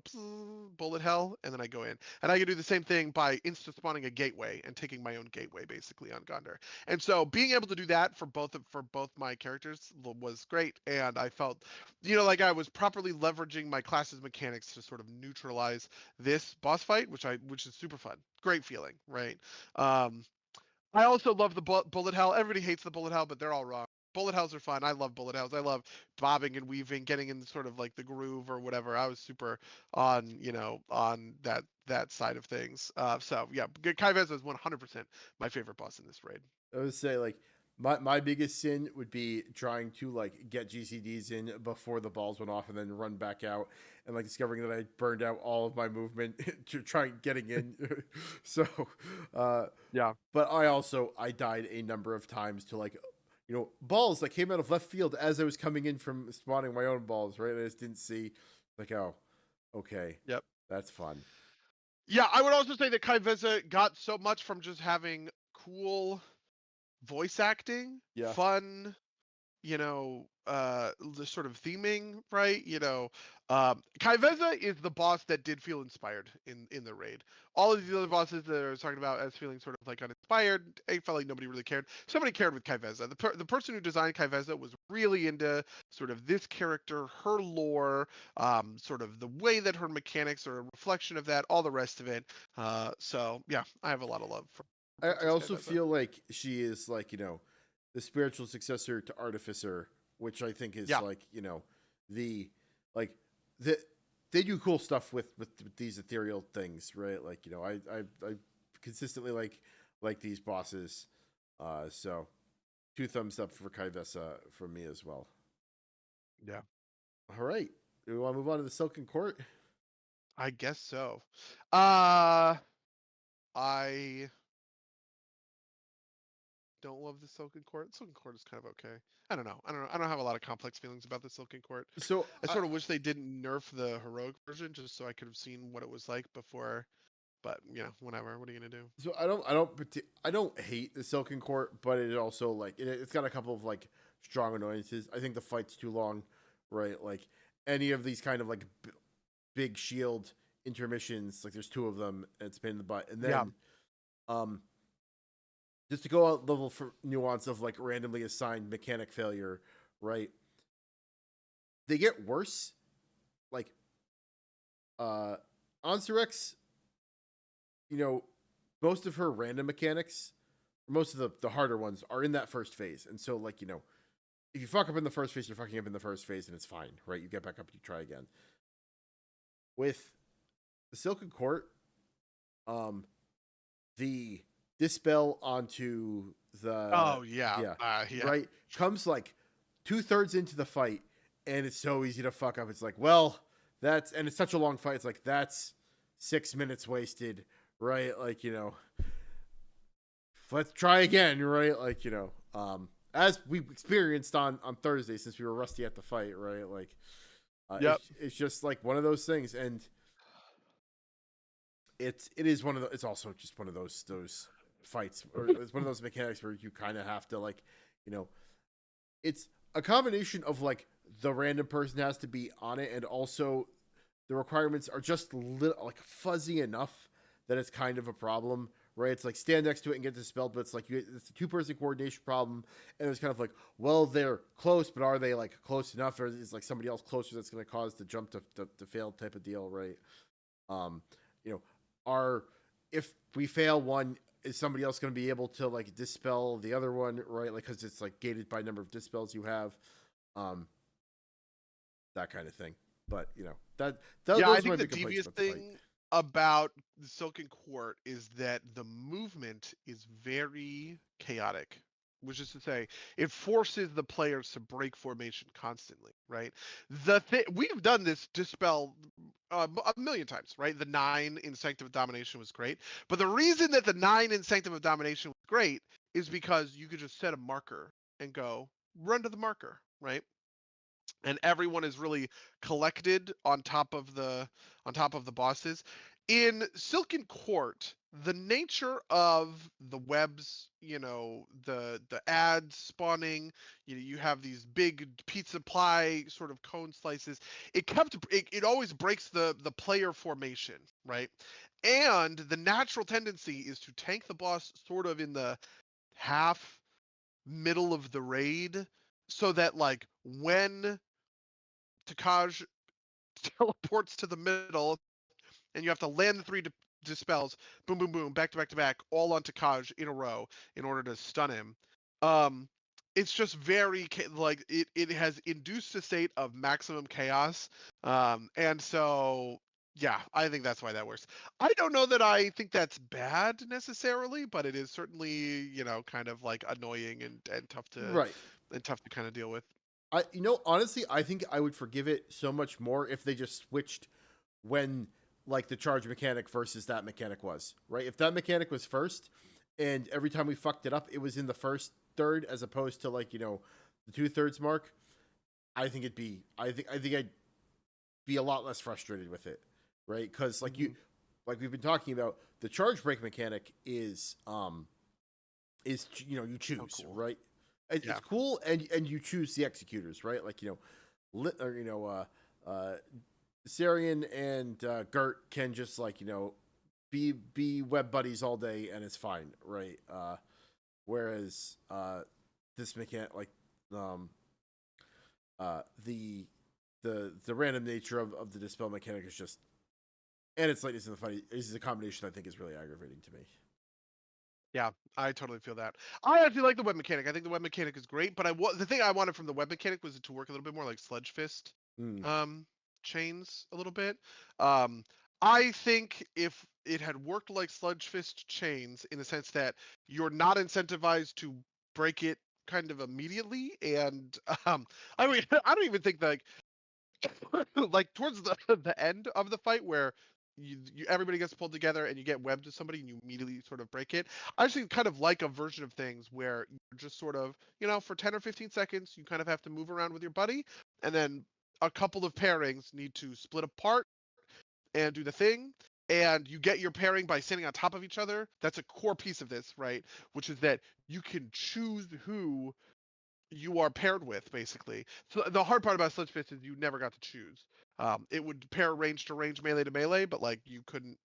bullet hell, and then I go in, and I can do the same thing by insta spawning a gateway and taking my own gateway basically on Gondor. And so being able to do that for both my characters was great, and I felt, like I was properly leveraging my class's mechanics to sort of neutralize this boss fight, which is super fun, great feeling, right? I also love the bullet hell. Everybody hates the bullet hell, but they're all wrong. Bullet hells are fun. I love bullet hells. I love bobbing and weaving, getting in sort of like the groove or whatever. I was super on, on that side of things. So yeah, Kaiveza is 100% my favorite boss in this raid. I would say like my biggest sin would be trying to like get GCDs in before the balls went off and then run back out, and like discovering that I burned out all of my movement to try getting in. So yeah. But I died a number of times to like balls that came out of left field as I was coming in from spawning my own balls, right? I just didn't see like, oh, okay. Yep. That's fun. Yeah, I would also say that Kaiveza got so much from just having cool voice acting, Yeah. fun, the sort of theming, right? Kaiveza is the boss that did feel inspired in the raid. All of the other bosses that I was talking about as feeling sort of like uninspired, I felt like nobody really cared. Somebody cared with Kaiveza. The person who designed Kaiveza was really into sort of this character, her lore, sort of the way that her mechanics are a reflection of that, all the rest of it. So yeah, I have a lot of love for I also Kaiveza. feel like she is like, the spiritual successor to Artificer, which I think is like, the like they do cool stuff with these ethereal things, right? Like, I consistently like these bosses. So 2 thumbs up for Kaivesa from me as well. Yeah. All right. Do we want to move on to the Silken Court? I guess so. I don't love the Silken Court. Silken Court is kind of okay. I don't know. I don't have a lot of complex feelings about the Silken Court. So I sort of wish they didn't nerf the heroic version just so I could have seen what it was like before. But whatever. What are you gonna do? So I don't hate the Silken Court, but it also like it's got a couple of like strong annoyances. I think the fight's too long, right? Like any of these kind of like big shield intermissions. Like there's two of them, and it's a pain in the butt. And Yeah. then, um, just to go out level for nuance of like randomly assigned mechanic failure, right? They get worse. Like, Onsirex, most of her random mechanics, most of the harder ones are in that first phase. And so, like, if you fuck up in the first phase, you're fucking up in the first phase and it's fine, right? You get back up and you try again. With the Silken Court, the dispel onto the Oh yeah. Yeah. right comes like 2/3 into the fight, and it's so easy to fuck up. It's like, well, and it's such a long fight. It's like that's 6 minutes wasted, right? Like, let's try again, right? Like, as we experienced on Thursday, since we were rusty at the fight, right? Like, Yep. it's just like one of those things, and it is one of the. It's also just one of those fights, or it's one of those mechanics where you kind of have to, like, it's a combination of like the random person has to be on it, and also the requirements are just like fuzzy enough that it's kind of a problem, right? It's like stand next to it and get dispelled, but it's like it's a 2-person coordination problem, and it's kind of like, well, they're close, but are they like close enough, or is like somebody else closer that's going to cause the jump to fail type of deal, right? If we fail one, is somebody else going to be able to like dispel the other one, right? Like, because it's like gated by number of dispels you have, that kind of thing. But Yeah, those I are think my the big complaints devious about the fight. thing about the Silken Court is that the movement is very chaotic, which is to say, it forces the players to break formation constantly, right? We've done this dispel a million times, right? The 9 in Sanctum of Domination was great, but the reason that the 9 in Sanctum of Domination was great is because you could just set a marker and go run to the marker, right? And everyone is really collected on top of the bosses. In Silken Court, the nature of the webs, the ads spawning, you have these big pizza pie sort of cone slices. It always breaks the player formation, right? And the natural tendency is to tank the boss sort of in the half middle of the raid, so that like when Takaj teleports to the middle, and you have to land the 3 dispels, boom, boom, boom, back to back to back, all on Takaj in a row in order to stun him. It's just very like it has induced a state of maximum chaos, and so yeah, I think that's why that works. I don't know that I think that's bad necessarily, but it is certainly kind of like annoying and tough to Right. kind of deal with. Honestly, I think I would forgive it so much more if they just switched when like the charge mechanic versus that mechanic was, right? If that mechanic was first, and every time we fucked it up, it was in the first third as opposed to like, the 2/3 mark, I think I'd be a lot less frustrated with it, right? Because like like we've been talking about, the charge break mechanic is you choose, cool. right? It's cool, and you choose the executors, right? Like, Sarian and Gert can just like, be web buddies all day and it's fine, right? Whereas this mechanic, like, the random nature of the dispel mechanic is just, and its lightness in the fight is a combination I think is really aggravating to me. Yeah, I totally feel that. I actually like the web mechanic. I think the web mechanic is great, but the thing I wanted from the web mechanic was it to work a little bit more like Sledge Fist chains a little bit. I think if it had worked like Sludge Fist chains, in the sense that you're not incentivized to break it kind of immediately, and I mean, I don't even think like like towards the end of the fight where everybody gets pulled together and you get webbed to somebody and you immediately sort of break it. I actually kind of like a version of things where you're just sort of, for 10 or 15 seconds, you kind of have to move around with your buddy, and then a couple of pairings need to split apart and do the thing. And you get your pairing by standing on top of each other. That's a core piece of this, right? Which is that you can choose who you are paired with, basically. So the hard part about Sledge Fist is you never got to choose. It would pair range to range, melee to melee, but like you couldn't,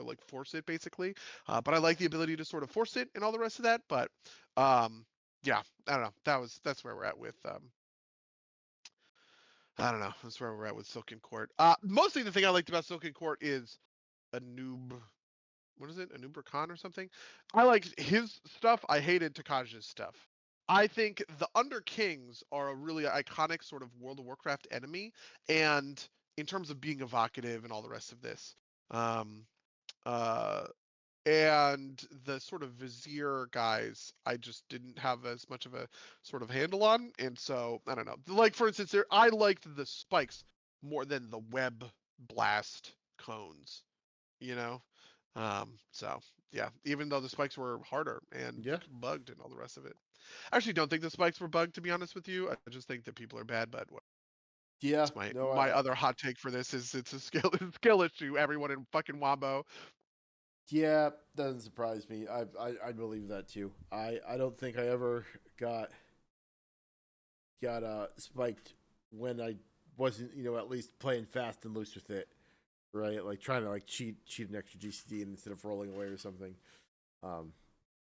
like force it basically. But I like the ability to sort of force it and all the rest of that. But yeah, I don't know. That's where we're at with I don't know. That's where we're at with Silken Court. Mostly the thing I liked about Silken Court is a noob. What is it? A Nerub'ar Khan or something? I liked his stuff. I hated Takaj's stuff. I think the Under Kings are a really iconic sort of World of Warcraft enemy, and in terms of being evocative and all the rest of this. Um, uh, and the sort of Vizier guys, I just didn't have as much of a sort of handle on, and so I don't know. Like for instance, I liked the spikes more than the web blast cones. You know, so yeah, even though the spikes were harder and Yeah. bugged and all the rest of it. I actually don't think the spikes were bugged, to be honest with you. I just think that people are bad, but Yeah. that's my No, my other hot take for this is it's a skill issue. Everyone in fucking Wombo. yeah, doesn't surprise me. I believe that too. I don't think I ever got spiked when I wasn't, at least playing fast and loose with it. Right? Like trying to like cheat an extra GCD instead of rolling away or something.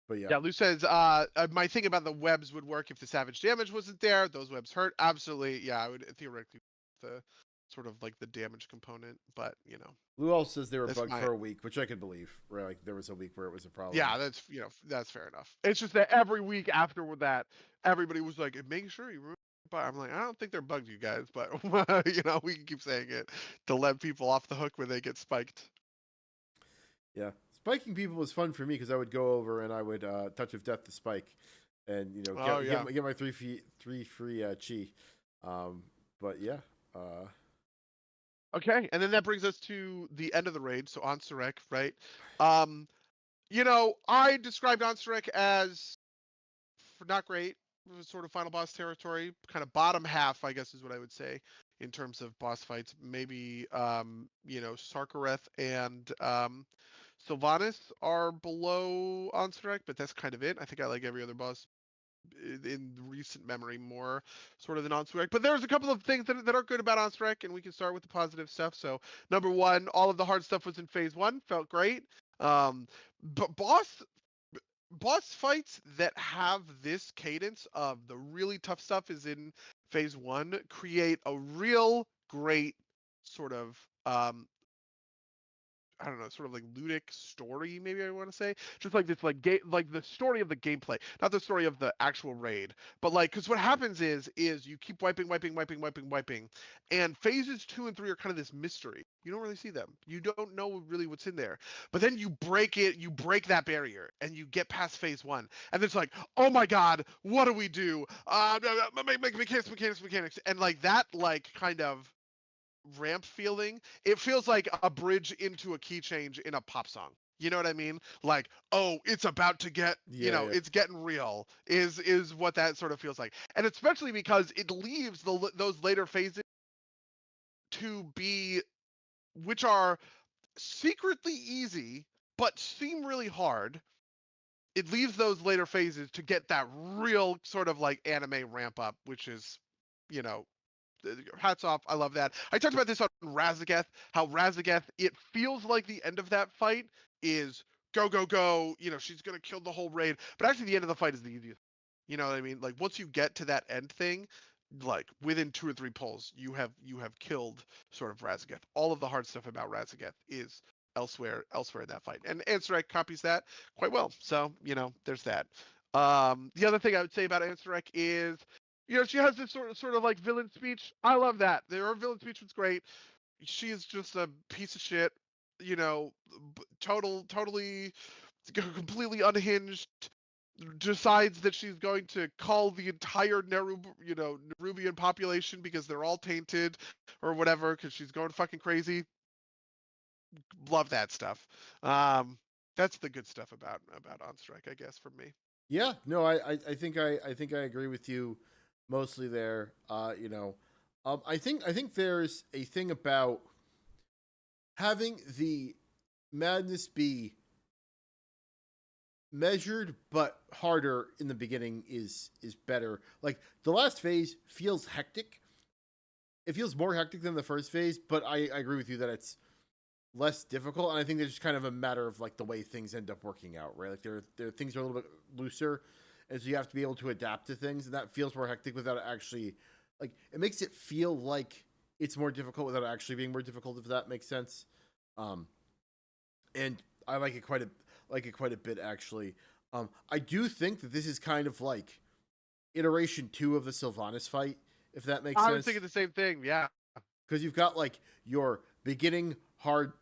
But yeah. Yeah, Lou says, my thing about the webs would work if the savage damage wasn't there. Those webs hurt. Absolutely. Yeah, I would theoretically the sort of like the damage component, but Lou also says they were that's bugged my for a week, which I could believe. Right? Like there was a week where it was a problem. yeah, that's fair enough. It's just that every week after that, everybody was like, "Make sure you ruin." But I'm like, I don't think they're bugged, you guys. But we can keep saying it to let people off the hook when they get spiked. Yeah, spiking people was fun for me because I would go over and I would touch of death to spike, and get my three free chi. But yeah. Okay, and then that brings us to the end of the raid. So on Surek, right? I described Ansurek as not great, sort of final boss territory, kind of bottom half, I guess is what I would say in terms of boss fights. Maybe Sarkareth and Sylvanas are below Ansurek, but that's kind of it. I think I like every other boss in recent memory more sort of than Ansurek. But there's a couple of things that are good about Ansurek, and we can start with the positive stuff. So number one, all of the hard stuff was in phase one, felt great. But boss fights that have this cadence of the really tough stuff is in phase one create a real great sort of I don't know, sort of like ludic story, maybe I want to say, just like this, like like the story of the gameplay, not the story of the actual raid, but like, because what happens is you keep wiping, and phases 2 and 3 are kind of this mystery. You don't really see them. You don't know really what's in there, but then you break that barrier, and you get past phase one, and it's like, oh my god, what do we do? Mechanics, and like that, like kind of ramp feeling, it feels like a bridge into a key change in a pop song. You know what I mean? Like, oh, it's about to get, Yeah. it's getting real is what that sort of feels like. And especially because it leaves those later phases to be, which are secretly easy but seem really hard. It leaves those later phases to get that real sort of like anime ramp up, which is, you know, hats off. I love that. I talked about this on Razageth, how Razageth, it feels like the end of that fight is go, go, go. She's going to kill the whole raid. But actually, the end of the fight is the easiest. You know what I mean? Like, once you get to that end thing, like within 2 or 3 pulls, you have killed sort of Razageth. All of the hard stuff about Razageth is elsewhere in that fight. And Ansurek copies that quite well. So, there's that. The other thing I would say about Ansurek is she has this sort of like villain speech. I love that. Her villain speech was great. She is just a piece of shit. Totally, completely unhinged. Decides that she's going to call the entire Nerubian population because they're all tainted or whatever because she's going fucking crazy. Love that stuff. That's the good stuff about On Strike, I guess, for me. Yeah. No, I think I agree with you mostly there. I think there's a thing about having the madness be measured but harder in the beginning is better. Like the last phase feels hectic. It feels more hectic than the first phase, but I agree with you that it's less difficult. And I think it's just kind of a matter of like the way things end up working out, right? Like there things are a little bit looser, and so you have to be able to adapt to things, and that feels more hectic without actually like it makes it feel like it's more difficult without actually being more difficult, if that makes sense. Um, and I like it quite a bit actually. I do think that this is kind of like iteration 2 of the Sylvanas fight, if that makes I was sense. thinking the same thing. Yeah. Because you've got like your beginning hard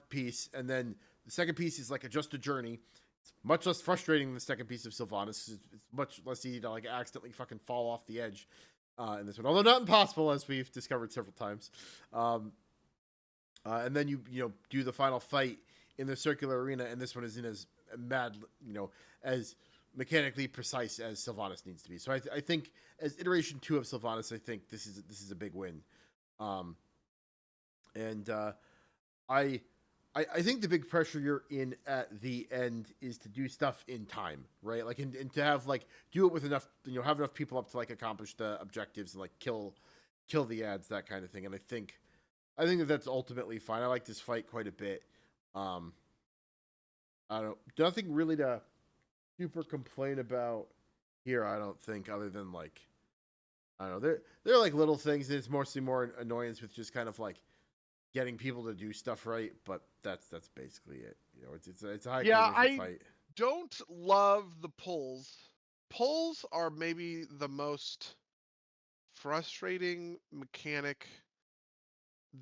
piece, and then the second piece is like just a journey. It's much less frustrating than the second piece of Sylvanas. It's much less easy to like accidentally fucking fall off the edge in this one, although not impossible, as we've discovered several times. And then you do the final fight in the circular arena, and this one isn't as mad, as mechanically precise as Sylvanas needs to be. So I think as iteration 2 of Sylvanas, I think this is a big win. And I think the big pressure you're in at the end is to do stuff in time, right? Like, and to have like do it with enough, have enough people up to like accomplish the objectives and like kill the ads, that kind of thing. And I think that's ultimately fine. I like this fight quite a bit. I don't know, nothing really to super complain about here. I don't think, other than like, I don't know, they're like little things. It's mostly more annoyance with just kind of like getting people to do stuff right, but that's basically it. It's a high conversion fight. Don't love the pulls. Pulls are maybe the most frustrating mechanic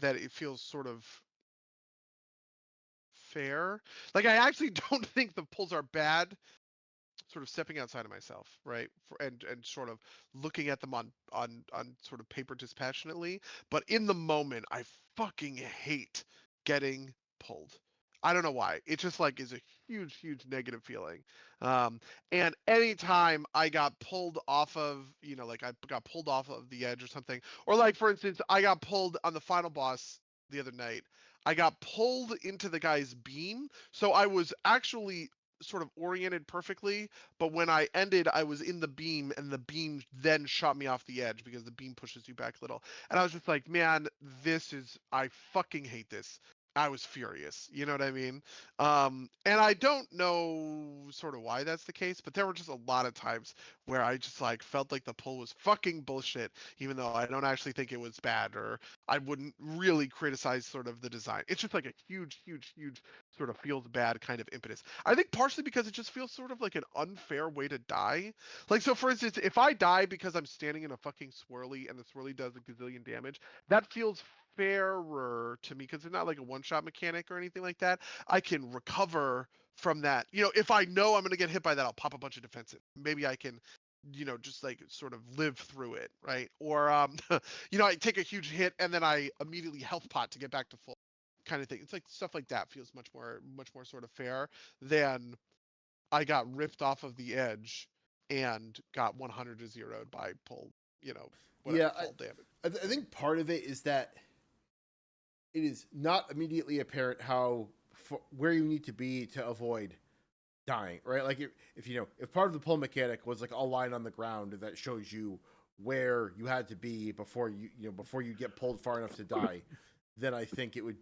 that it feels sort of fair. Like, I actually don't think the pulls are bad. Sort of stepping outside of myself, right, and sort of looking at them on sort of paper dispassionately, but in the moment, I fucking hate getting pulled. I don't know why. It just like is a huge negative feeling. And anytime I got pulled off of, like I got pulled off of the edge or something, or like for instance, I got pulled on the final boss the other night. I got pulled into the guy's beam, so I was actually sort of oriented perfectly, but when I ended, I was in the beam, and the beam then shot me off the edge because the beam pushes you back a little. And I was just like, man, I fucking hate this. I was furious. You know what I mean? And I don't know sort of why that's the case, but there were just a lot of times where I just like felt like the pull was fucking bullshit, even though I don't actually think it was bad, or I wouldn't really criticize sort of the design. It's just like a huge sort of feels bad kind of impetus. I think partially because it just feels sort of like an unfair way to die. Like, so for instance, if I die because I'm standing in a fucking swirly and the swirly does a gazillion damage, that feels fairer to me because it's not like a one-shot mechanic or anything like that. I can recover from that. If I know I'm going to get hit by that, I'll pop a bunch of defensive. Maybe I can just like sort of live through it, right? Or I take a huge hit and then I immediately health pot to get back to full, kind of thing. It's like stuff like that feels much more sort of fair than I got ripped off of the edge and got 100 to 0'd by pull, whatever fall damage. I think part of it is that it is not immediately apparent where you need to be to avoid dying, right? Like if part of the pull mechanic was like a line on the ground that shows you where you had to be before you get pulled far enough to die, then I think it would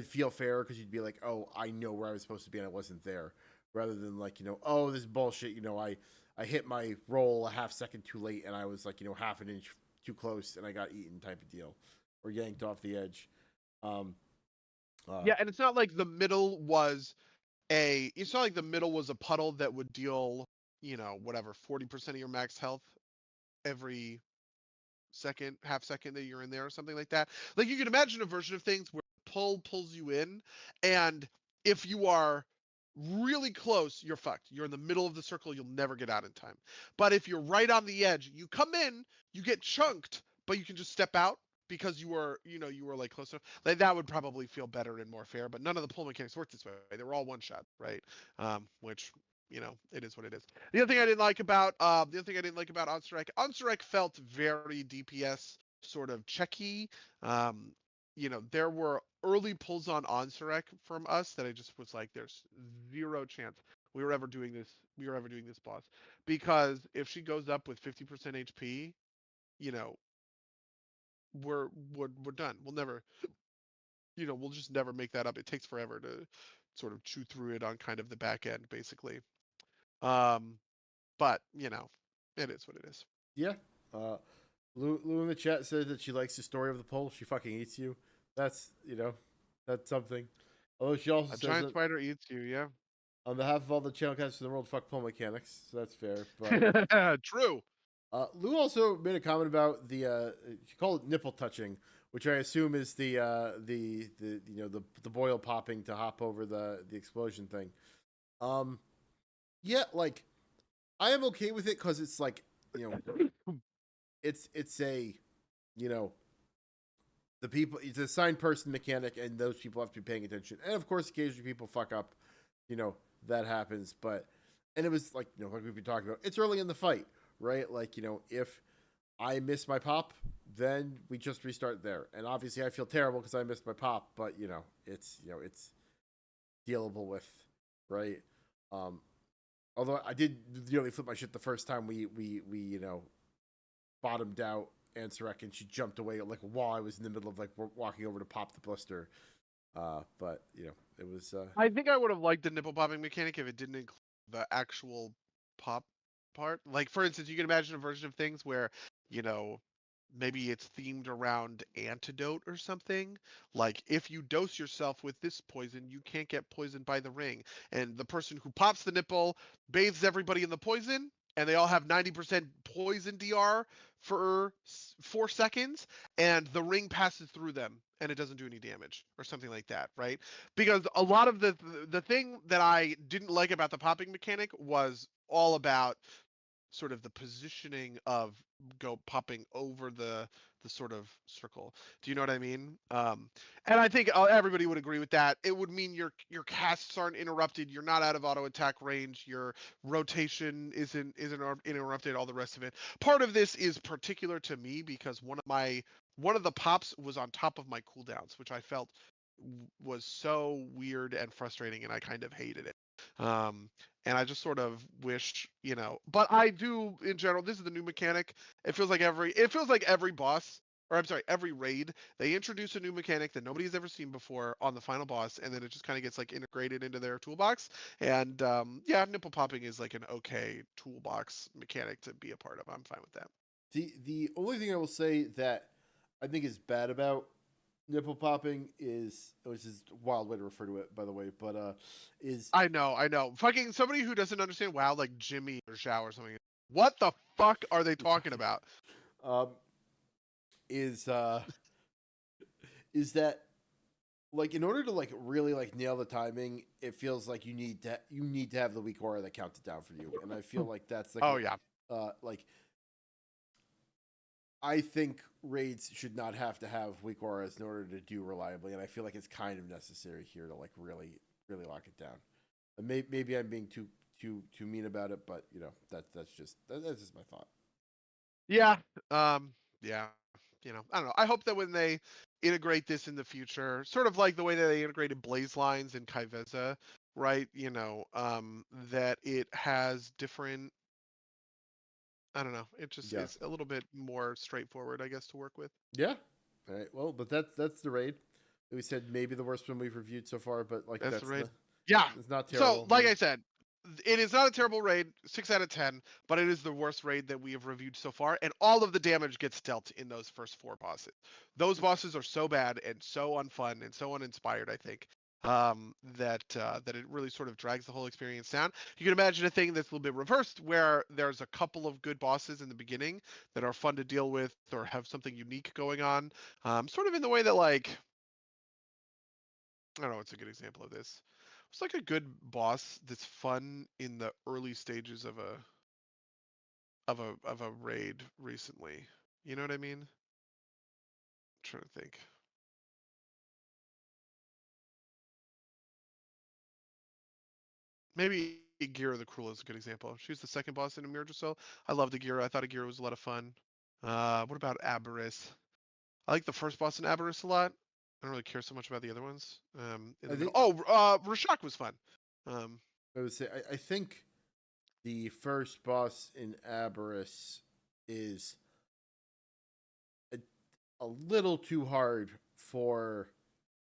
feel fair, because you'd be like, oh, I know where I was supposed to be and I wasn't there, rather than like, oh, this bullshit, I hit my roll a half second too late and I was like, half an inch too close and I got eaten, type of deal, or yanked off the edge. Yeah, and it's not like the middle was a puddle that would deal, whatever, 40% of your max health every half second that you're in there or something like that. Like, you can imagine a version of things where pull pulls you in, and if you are really close, you're fucked. You're in the middle of the circle, you'll never get out in time. But if you're right on the edge, you come in, you get chunked, but you can just step out because you were like close enough. Like, that would probably feel better and more fair, but none of the pull mechanics work this way. They were all one shot, right? Which, it is what it is. The other thing I didn't like about Onsurek felt very DPS sort of checky. There were early pulls on Onsurek from us that I just was like, there's zero chance we were ever doing this boss, because if she goes up with 50% HP, you know, we're done. We'll never, we'll just never make that up. It takes forever to sort of chew through it on kind of the back end, basically. Um, but it is what it is. Yeah. Lou in the chat says that she likes the story of the pole. She fucking eats you. That's that's something. Although she also A says giant that spider eats you, yeah. on behalf of all the channel casters in the world, fuck pole mechanics. So that's fair. But True. Lou also made a comment about the she called it nipple touching, which I assume is the boil popping to hop over the explosion thing. Yeah, like I am okay with it because it's like it's a you know the people, it's a assigned person mechanic, and those people have to be paying attention. And of course, occasionally people fuck up, that happens. But and it was like like we've been talking about, it's early in the fight, right? Like if I miss my pop, then we just restart there. And obviously, I feel terrible because I missed my pop, but it's dealable with, right? Um, although I did nearly flip my shit the first time we bottomed out Ansarek, and she jumped away like while I was in the middle of like walking over to pop the blister. But it was. I think I would have liked the nipple popping mechanic if it didn't include the actual pop part. Like, for instance, you can imagine a version of things where, you know, maybe it's themed around antidote or something. Like, if you dose yourself with this poison, you can't get poisoned by the ring. And the person who pops the nipple bathes everybody in the poison, and they all have 90% poison DR for 4 seconds, and the ring passes through them and it doesn't do any damage or something like that, right? Because a lot of the thing that I didn't like about the popping mechanic was all about sort of the positioning of go popping over the sort of circle. Do you know what I mean? And I think everybody would agree with that. It would mean your casts aren't interrupted. You're not out of auto attack range. Your rotation isn't interrupted. All the rest of it. Part of this is particular to me because one of the pops was on top of my cooldowns, which I felt was so weird and frustrating, and I kind of hated it. And I just sort of wish, but I do in general. This is the new mechanic. It feels like every boss, or I'm sorry, every raid, they introduce a new mechanic that nobody's ever seen before on the final boss, and then it just kind of gets like integrated into their toolbox. And yeah, nipple popping is like an okay toolbox mechanic to be a part of. I'm fine with that. The only thing I will say that I think is bad about nipple popping is, which is a wild way to refer to it, by the way, but is I know. Fucking somebody who doesn't understand WoW, like Jimmy or Shao or something. What the fuck are they talking about? um is uh is that like in order to like really like nail the timing, it feels like you need to have the weak aura that counts it down for you, and I feel like that's like Oh yeah. like I think raids should not have to have weak auras in order to do reliably, and I feel like it's kind of necessary here to like really lock it down. And maybe I'm being too mean about it, but that's just my thought. Yeah. Yeah. I don't know. I hope that when they integrate this in the future, sort of like the way that they integrated blaze lines in Kaiveza, right? That it has different. I don't know. It just Yeah, is a little bit more straightforward, I guess, to work with. yeah. All right. Well, but that's the raid. We said maybe the worst one we've reviewed so far, but like That's the that's raid. the Yeah. it's not So, terrible. like I said, it is not a terrible raid, 6 out of 10, but it is the worst raid that we have reviewed so far, and all of the damage gets dealt in those first 4 bosses. Those bosses are so bad and so unfun and so uninspired, I think, that it really sort of drags the whole experience down. You can imagine a thing that's a little bit reversed, where there's a couple of good bosses in the beginning that are fun to deal with or have something unique going on, sort of in the way that like I don't know what's a good example of this. It's like a good boss that's fun in the early stages of a raid recently. You know what I mean? I'm trying to think. Maybe Gira the Cruel is a good example. She was the second boss in Emergicel. I loved Agira. I thought Agira was a lot of fun. What about Aberys? I like the first boss in Aberys a lot. I don't really care so much about the other ones. In I the middle. think Oh, Rashak was fun. I would say I think the first boss in Aberrus is a, a little too hard for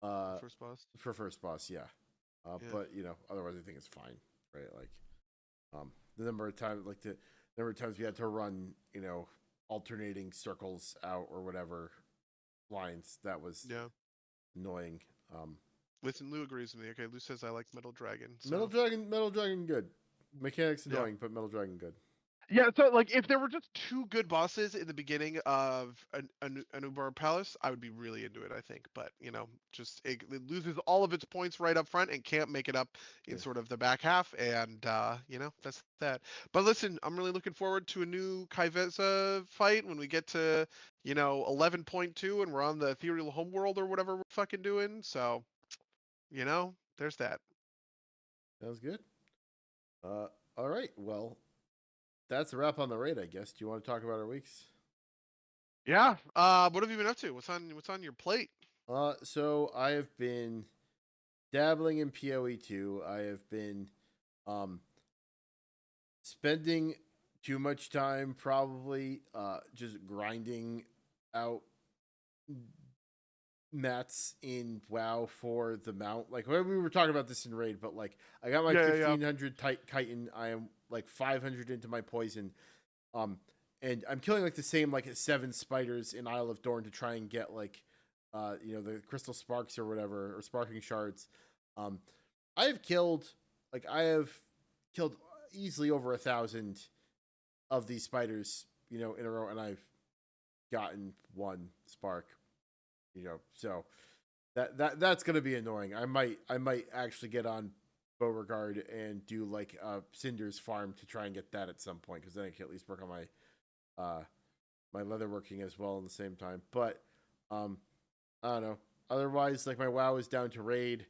First boss. first boss, yeah. Yeah. But otherwise I think it's fine, right? Like, the number of times, we had to run, alternating circles out or whatever lines, that was annoying. Listen, Lou agrees with me. Okay, Lou says I like Metal Dragon. So. Metal Dragon, good. Mechanics annoying, but Metal Dragon good. Yeah, so like if there were just two good bosses in the beginning of a Nerub'ar Palace, I would be really into it, I think. But just it loses all of its points right up front and can't make it up in sort of the back half, and that's that. But listen, I'm really looking forward to a new Kaiveza fight when we get to 11.2 and we're on the ethereal homeworld or whatever we're fucking doing. So there's that. Sounds good. All right, well. That's a wrap on the raid, I guess. Do you want to talk about our weeks? Yeah. What have you been up to? What's on your plate? So I have been dabbling in PoE 2. I have been spending too much time probably just grinding out mats in WoW for the mount. Like, we were talking about this in raid, but like I got my 1500 chitin. I am like 500 into my poison, and I'm killing like the same like 7 spiders in Isle of Dorn to try and get like the crystal sparks or whatever, or sparking shards. I have killed easily over 1,000 of these spiders in a row, and I've gotten 1 spark. So that's gonna be annoying. I might actually get on Beauregard and do like Cinder's farm to try and get that at some point, because then I can at least work on my leatherworking as well at the same time. But I don't know. Otherwise, like, my WoW is down to raid.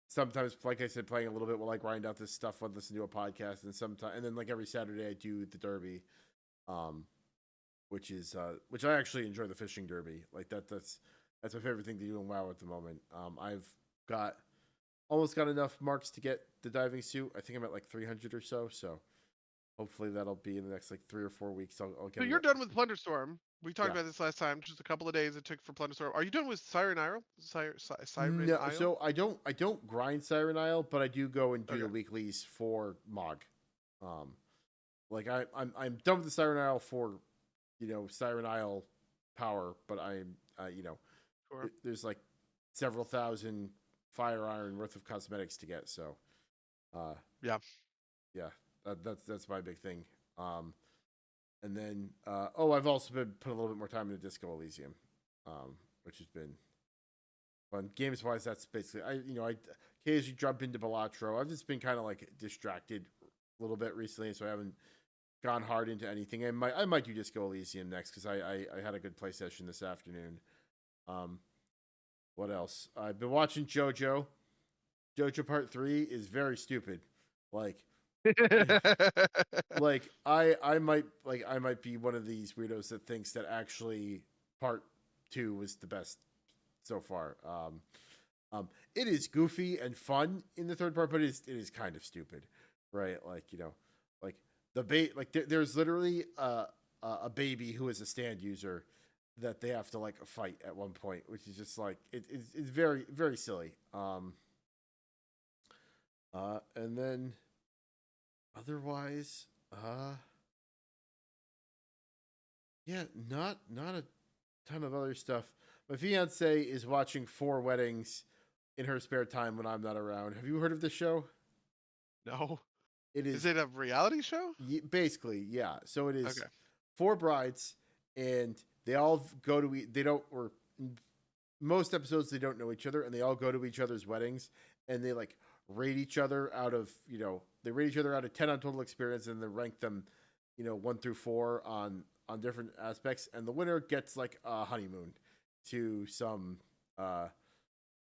Sometimes, like I said, playing a little bit while I grind out this stuff, while I listen to a podcast, and then like every Saturday I do the derby, which I actually enjoy, the fishing derby. Like that's my favorite thing to do in WoW at the moment. I've almost got enough marks to get the diving suit. I think I'm at like 300 or so. So hopefully that'll be in the next like 3 or 4 weeks. I'll get. So you're done with Plunderstorm. We talked about this last time. Just a couple of days it took for Plunderstorm. Are you done with Siren Isle? Siren No, Isle? so I don't grind Siren Isle, but I do go and do the weeklies for Mog. Like I'm done with the Siren Isle for Siren Isle power, but I'm there's like several thousand fire iron worth of cosmetics to get, so that's my big thing. And then I've also been putting a little bit more time into Disco Elysium, which has been fun. Games wise, that's basically I occasionally jump into Balatro. I've just been kind of like distracted a little bit recently, so I haven't gone hard into anything. I might do Disco Elysium next, because I had a good play session this afternoon. What else? I've been watching JoJo. JoJo Part 3 is very stupid. Like like I might be one of these weirdos that thinks that actually Part 2 was the best so far. It is goofy and fun in the third part, but it is kind of stupid, right? Like like there's literally a baby who is a stand user that they have to like fight at one point, which is just like it's very, very silly. And then otherwise, not a ton of other stuff. My fiance is watching 4 Weddings in her spare time when I'm not around. Have you heard of this show? No. Is it a reality show? Basically, yeah. So it is 4 brides, and they all go to most episodes they don't know each other, and they all go to each other's weddings, and they like rate each other out of they rate each other out of 10 on total experience, and then rank them 1 through 4 on different aspects, and the winner gets like a honeymoon to some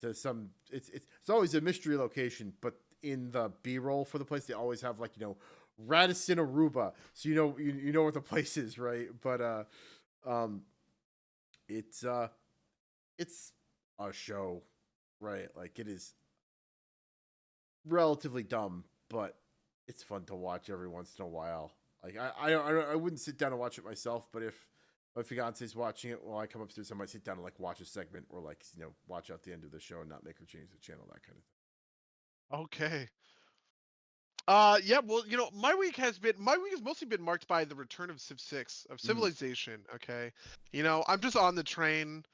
it's always a mystery location, but in the B-roll for the place they always have like Radisson, Aruba, so you know what the place is, right? But it's a show, right? Like, it is relatively dumb, but it's fun to watch every once in a while. Like I wouldn't sit down and watch it myself, but if my fiance's watching it while I come upstairs, I might sit down and like watch a segment or like watch out the end of the show and not make her change the channel, that kind of thing. Okay. Yeah, well, my week has mostly been marked by the return of Civ 6, of Civilization, okay? I'm just on the train.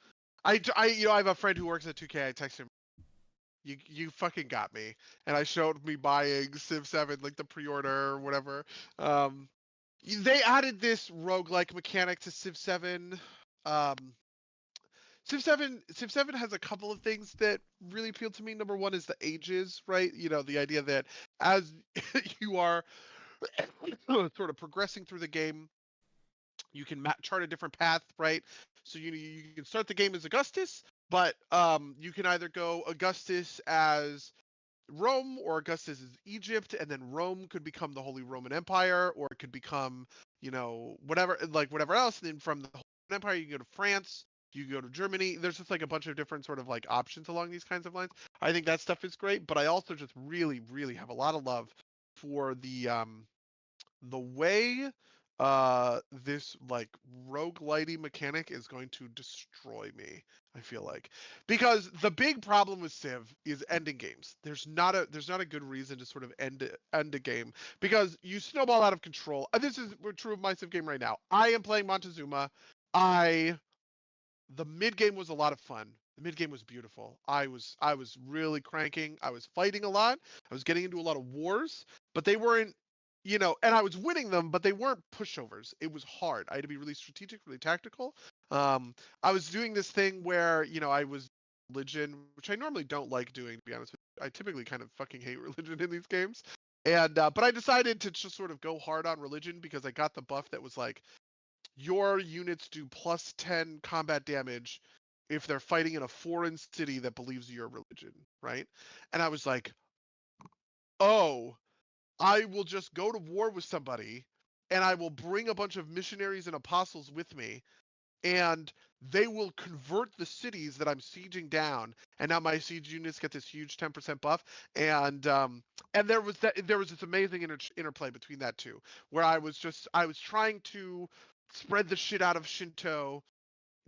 I have a friend who works at 2K. I text him, you fucking got me. And I showed me buying Civ 7, like the pre-order or whatever. They added this roguelike mechanic to Civ 7. Civ 7 has a couple of things that really appeal to me. Number one is the ages, right? The idea that as you are sort of progressing through the game, you can chart a different path, right? So you can start the game as Augustus, but you can either go Augustus as Rome or Augustus as Egypt, and then Rome could become the Holy Roman Empire, or it could become, whatever else. And then from the Holy Roman Empire, you can go to France, you can go to Germany. There's just like a bunch of different sort of like options along these kinds of lines. I think that stuff is great, but I also just really, really have a lot of love for the way this like roguelitey mechanic is going to destroy me, I feel like. Because the big problem with Civ is ending games. There's not a good reason to sort of end a game, because you snowball out of control. This is true of my Civ game right now. I am playing Montezuma. The mid game was a lot of fun. The mid game was beautiful. I was really cranking. I was fighting a lot. I was getting into a lot of wars, but they weren't, and I was winning them, but they weren't pushovers. It was hard. I had to be really strategic, really tactical. I was doing this thing where, I was religion, which I normally don't like doing, to be honest with you. I typically kind of fucking hate religion in these games. And but I decided to just sort of go hard on religion because I got the buff that was like, your units do plus 10 combat damage if they're fighting in a foreign city that believes your religion, right? And I was like, oh, I will just go to war with somebody and I will bring a bunch of missionaries and apostles with me, and they will convert the cities that I'm sieging down, and now my siege units get this huge 10% buff. And there was this amazing interplay between that two, where I was trying to spread the shit out of Shinto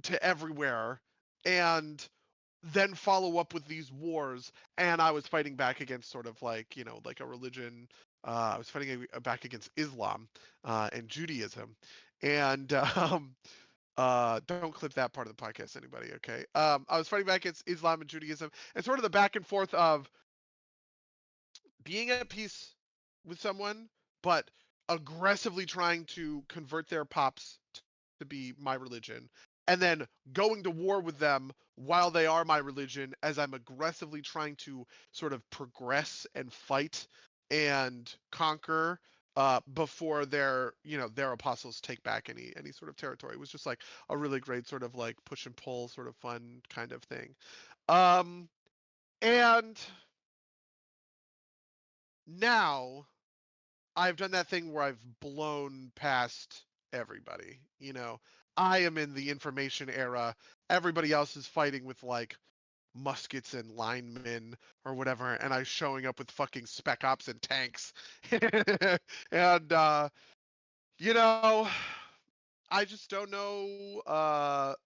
to everywhere, and then follow up with these wars, and I was fighting back against sort of like, like a religion. I was fighting back against Islam and Judaism, and don't clip that part of the podcast, anybody, okay? I was fighting back against Islam and Judaism, and sort of the back and forth of being at peace with someone, but aggressively trying to convert their pops to be my religion, and then going to war with them while they are my religion, as I'm aggressively trying to sort of progress and fight and conquer before their apostles take back any sort of territory. It was just like a really great sort of like push and pull sort of fun kind of thing. And now I've done that thing where I've blown past everybody. I am in the information era. Everybody else is fighting with like muskets and linemen or whatever, and I'm showing up with fucking spec ops and tanks. And I just don't know.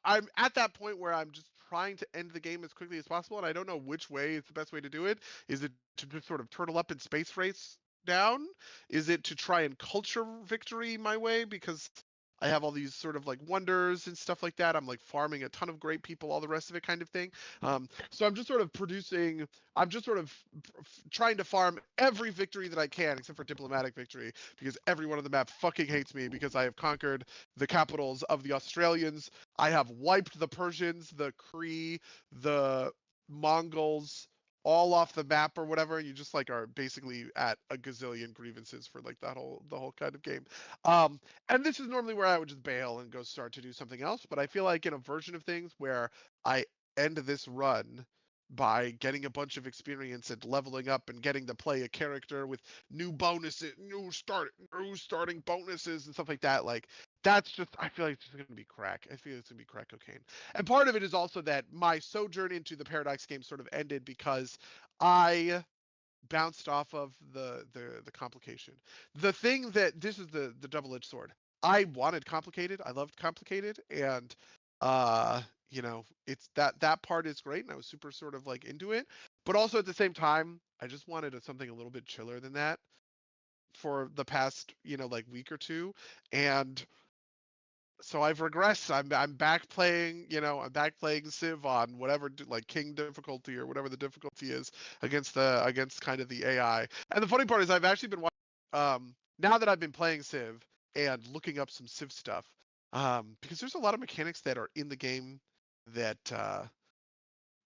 I'm at that point where I'm just trying to end the game as quickly as possible, and I don't know which way is the best way to do it. Is it to just sort of turtle up and space race down? Is it to try and culture victory my way because I have all these sort of like wonders and stuff like that? I'm like farming a ton of great people, all the rest of it kind of thing. So I'm just sort of trying to farm every victory that I can, except for diplomatic victory, because everyone on the map fucking hates me because I have conquered the capitals of the Australians. I have wiped the Persians, the Cree, the Mongols all off the map or whatever. You just like are basically at a gazillion grievances for like the whole kind of game. And this is normally where I would just bail and go start to do something else. But I feel like in a version of things where I end this run by getting a bunch of experience and leveling up and getting to play a character with new bonuses, new starting bonuses and stuff like that, like that's just, I feel like it's going to be crack. I feel it's going to be crack cocaine. And part of it is also that my sojourn into the Paradox game sort of ended because I bounced off of the complication. The thing that this is the double-edged sword. I wanted complicated. I loved complicated, and you know, it's that part is great, and I was super sort of like into it. But also at the same time, I just wanted something a little bit chiller than that for the past, you know, like week or two, and so I've regressed. I'm back playing, you know, I'm back playing Civ on whatever like King difficulty or whatever the difficulty is against kind of the AI. And the funny part is I've actually been watching now that I've been playing Civ and looking up some Civ stuff because there's a lot of mechanics that are in the game that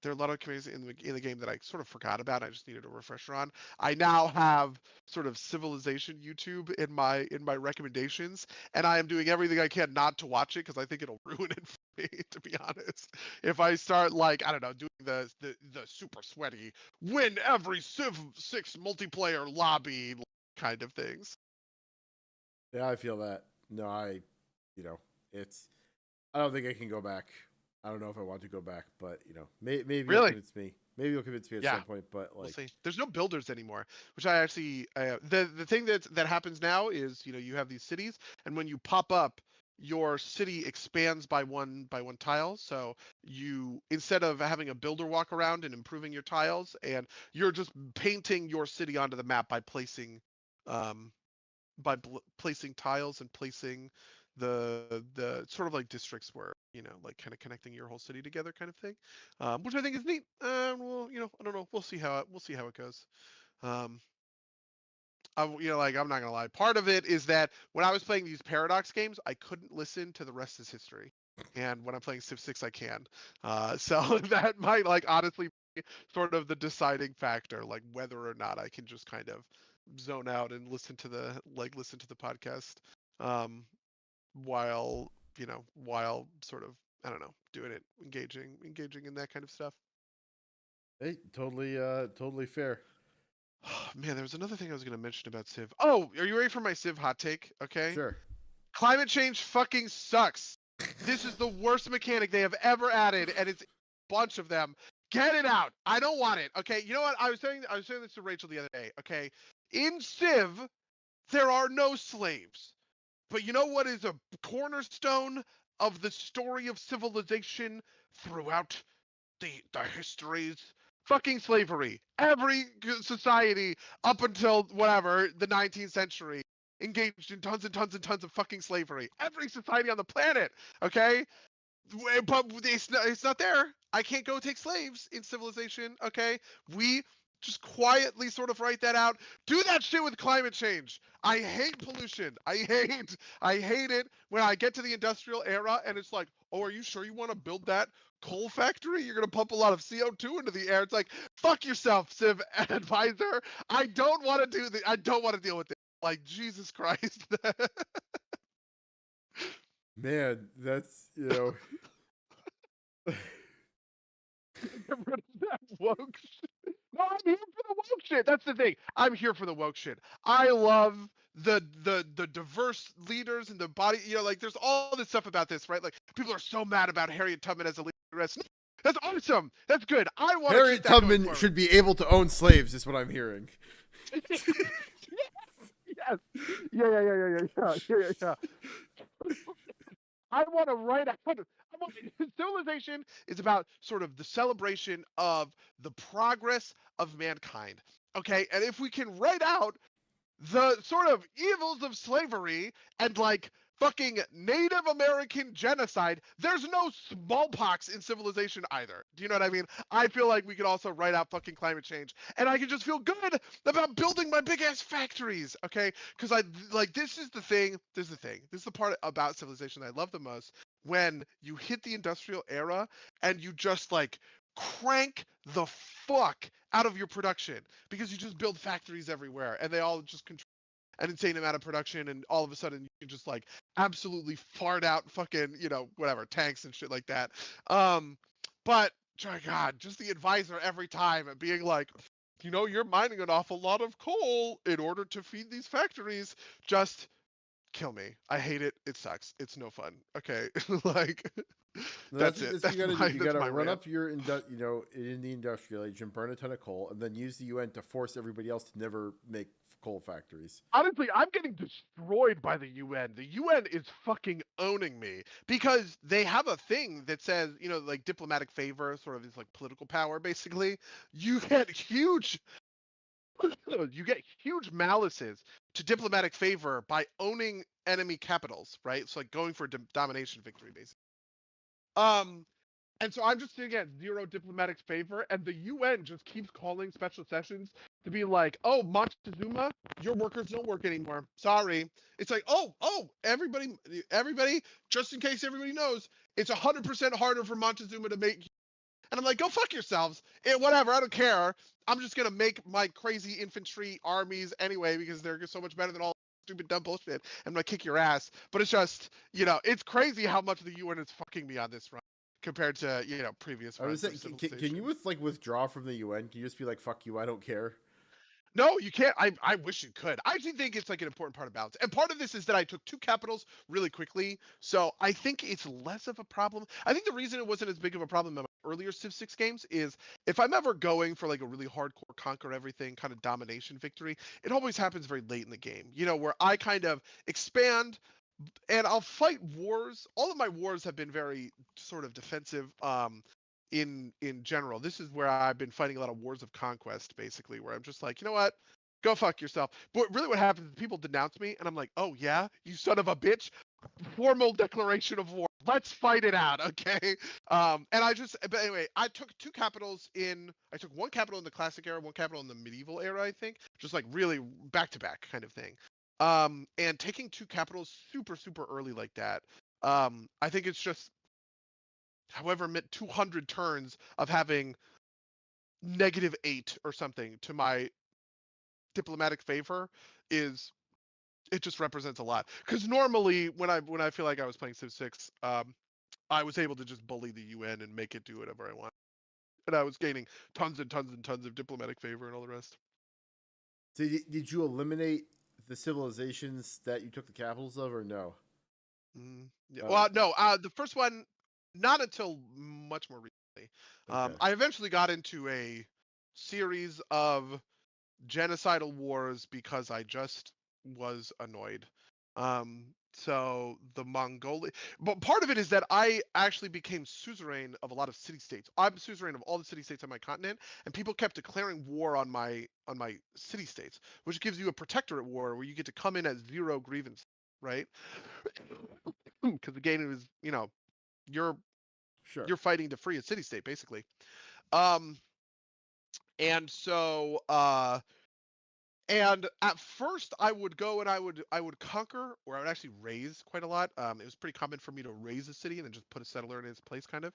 there are a lot of communities in the game that I sort of forgot about. I just needed a refresher on. I now have sort of Civilization YouTube in my recommendations, and I am doing everything I can not to watch it because I think it'll ruin it for me. To be honest, if I start like I don't know doing the super sweaty win every Civ 6 multiplayer lobby kind of things. Yeah, I feel that. No, you know, it's. I don't think I can go back. I don't know if I want to go back, but you know, maybe you'll convince me. Maybe you'll convince me at some point. But like, we'll see. There's no builders anymore, which I actually the thing that happens now is you know you have these cities, and when you pop up, your city expands by one tile. So you instead of having a builder walk around and improving your tiles, and you're just painting your city onto the map um, placing tiles and placing the sort of like districts where you know like kind of connecting your whole city together kind of thing, which I think is neat. Well, you know, I don't know. We'll see how it goes. Um, you know, like I'm not gonna lie. Part of it is that when I was playing these Paradox games, I couldn't listen to The Rest Is History, and when I'm playing Civ 6, I can. So that might like honestly be sort of the deciding factor, like whether or not I can just kind of zone out and listen to the podcast. Um, while you know while sort of I don't know doing it engaging in that kind of stuff. hey, totally fair. Man, there was another thing I was going to mention about Civ. Oh, are you ready for my Civ hot take? Okay, Sure. climate change fucking sucks. This is the worst mechanic they have ever added, and it's a bunch of them. Get it out. I don't want it. Okay, you know what? I was saying this to Rachel the other day. Okay, in Civ there are no slaves. But you know what is a cornerstone of the story of civilization throughout the histories? Fucking slavery. Every society up until whatever, the 19th century, engaged in tons and tons and tons of fucking slavery. Every society on the planet, okay? But it's not there. I can't go take slaves in civilization, okay? We just quietly sort of write that out. Do that shit with climate change. I hate pollution. I hate it when I get to the industrial era and it's like, oh, are you sure you want to build that coal factory? You're gonna pump a lot of CO2 into the air. It's like, fuck yourself, Civ advisor. I don't want to deal with it. Like Jesus Christ. Man, that's you know. Get rid of that woke shit. No, I'm here for the woke shit. That's the thing. I'm here for the woke shit. I love the diverse leaders and the body. You know, like there's all this stuff about this, right? Like people are so mad about Harriet Tubman as a leader. That's awesome. That's good. I want to Harriet keep that going Tubman should be able to own slaves. Is what I'm hearing. yes. Yeah. I want to write out. Civilization is about sort of the celebration of the progress of mankind. Okay, and if we can write out the sort of evils of slavery and like fucking Native American genocide, there's no smallpox in civilization either. Do you know what I mean? I feel like we could also write out fucking climate change and I can just feel good about building my big ass factories, okay? Because I like this is the thing. This is the part about civilization I love the most when you hit the industrial era and you just like crank the fuck out of your production because you just build factories everywhere and they all just control an insane amount of production and all of a sudden you can just like absolutely fart out fucking, you know, whatever, tanks and shit like that. But my God, just the advisor every time and being like, you know, you're mining an awful lot of coal in order to feed these factories. Just kill me. I hate it. It sucks. It's no fun. Okay. Like That's it. That's what you got to do. You got to run rant. up your, in the industrial age and burn a ton of coal, and then use the UN to force everybody else to never make coal factories. Honestly, I'm getting destroyed by the UN. The UN is fucking owning me because they have a thing that says, like diplomatic favor, sort of is like political power, basically. You get huge you get huge malices to diplomatic favor by owning enemy capitals, right? It's like going for a domination victory, basically. And so I'm just sitting at 0 diplomatic favor, and the UN just keeps calling special sessions to be like, oh, Montezuma, your workers don't work anymore. Sorry. It's like, oh, everybody, just in case everybody knows, it's 100% harder for Montezuma to make. And I'm like, go fuck yourselves. Whatever, I don't care. I'm just going to make my crazy infantry armies anyway because they're so much better than all stupid dumb bullshit. I'm going to kick your ass. But it's just, it's crazy how much the UN is fucking me on this run compared to, previous runs. Can you withdraw from the UN? Can you just be like, fuck you, I don't care? No, you can't. I wish you could. I actually think it's like an important part of balance. And part of this is that I took 2 capitals really quickly. So I think it's less of a problem. I think the reason it wasn't as big of a problem in my earlier Civ 6 games is if I'm ever going for like a really hardcore conquer everything kind of domination victory, it always happens very late in the game, where I kind of expand and I'll fight wars. All of my wars have been very sort of defensive. In general, this is where I've been fighting a lot of wars of conquest, basically, where I'm just like, you know what, go fuck yourself. But really, what happens is people denounce me, and I'm like, oh yeah, you son of a bitch, formal declaration of war. Let's fight it out, okay? But anyway, I took 2 capitals I took 1 capital in the classic era, 1 capital in the medieval era, I think, just like really back to back kind of thing. And taking 2 capitals super, super early like that, I think it's just, however, 200 turns of having -8 or something to my diplomatic favor it just represents a lot. Because normally when I feel like I was playing Civ 6, I was able to just bully the UN and make it do whatever I want, and I was gaining tons and tons and tons of diplomatic favor and all the rest. So did you eliminate the civilizations that you took the capitals of, or no? Yeah. Well, no. The first one, not until much more recently. Okay. I eventually got into a series of genocidal wars because I just was annoyed. So the Mongolia, but part of it is that I actually became suzerain of a lot of city-states. I'm suzerain of all the city-states on my continent, and people kept declaring war on my city-states, which gives you a protectorate war where you get to come in at 0 grievance, right? Because again, it was, you're fighting to free a city-state, basically. And so and at first I would go and I would conquer, or I would actually raise quite a lot. It was pretty common for me to raise a city and then just put a settler in its place, kind of,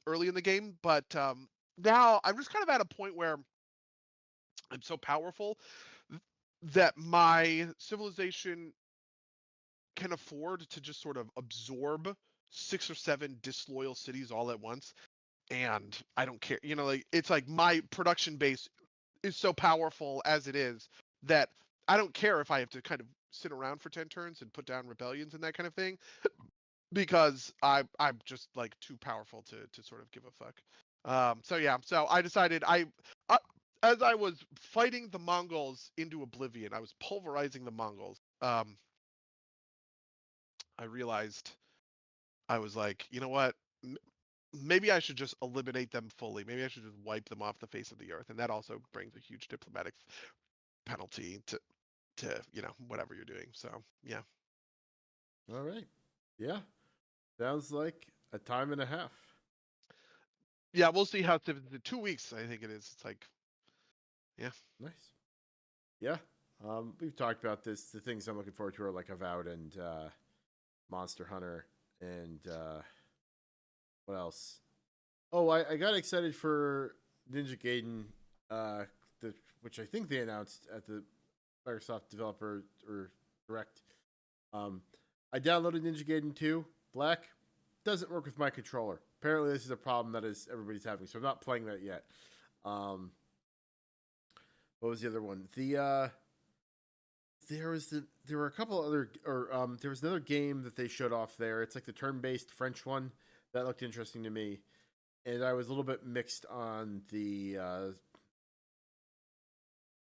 early in the game. But now I'm just kind of at a point where I'm so powerful that my civilization can afford to just sort of absorb 6 or 7 disloyal cities all at once, and I don't care. Like, it's like my production base is so powerful as it is that I don't care if I have to kind of sit around for 10 turns and put down rebellions and that kind of thing, because I'm just like too powerful to sort of give a fuck. So I decided as I was fighting the Mongols into oblivion, I was pulverizing the Mongols. I realized, I was like, you know what? Maybe I should just eliminate them fully. Maybe I should just wipe them off the face of the earth, and that also brings a huge diplomatic penalty to whatever you're doing. So yeah. All right. Yeah. Sounds like a time and a half. Yeah, we'll see how the 2 weeks. I think it is. It's like, yeah. Nice. Yeah. We've talked about this. The things I'm looking forward to are like Avowed and Monster Hunter and what else? Oh, I got excited for Ninja Gaiden, which I think they announced at the Microsoft Developer or Direct. I downloaded Ninja Gaiden 2 Black. Doesn't work with my controller. Apparently, this is a problem that everybody's having, so I'm not playing that yet. What was the other one? The there were a couple other, or there was another game that they showed off there. It's like the turn-based French one that looked interesting to me, and I was a little bit mixed on the. I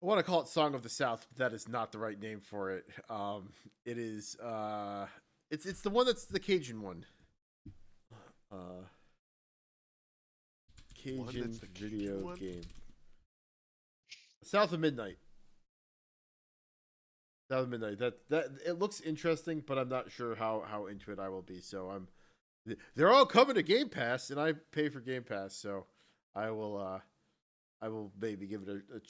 want to call it Song of the South, but that is not the right name for it. It is. It's the one that's the Cajun one. Cajun video game. South of Midnight. South of Midnight. That it looks interesting, but I'm not sure how into it I will be. So they're all coming to Game Pass, and I pay for Game Pass, so I will maybe give it a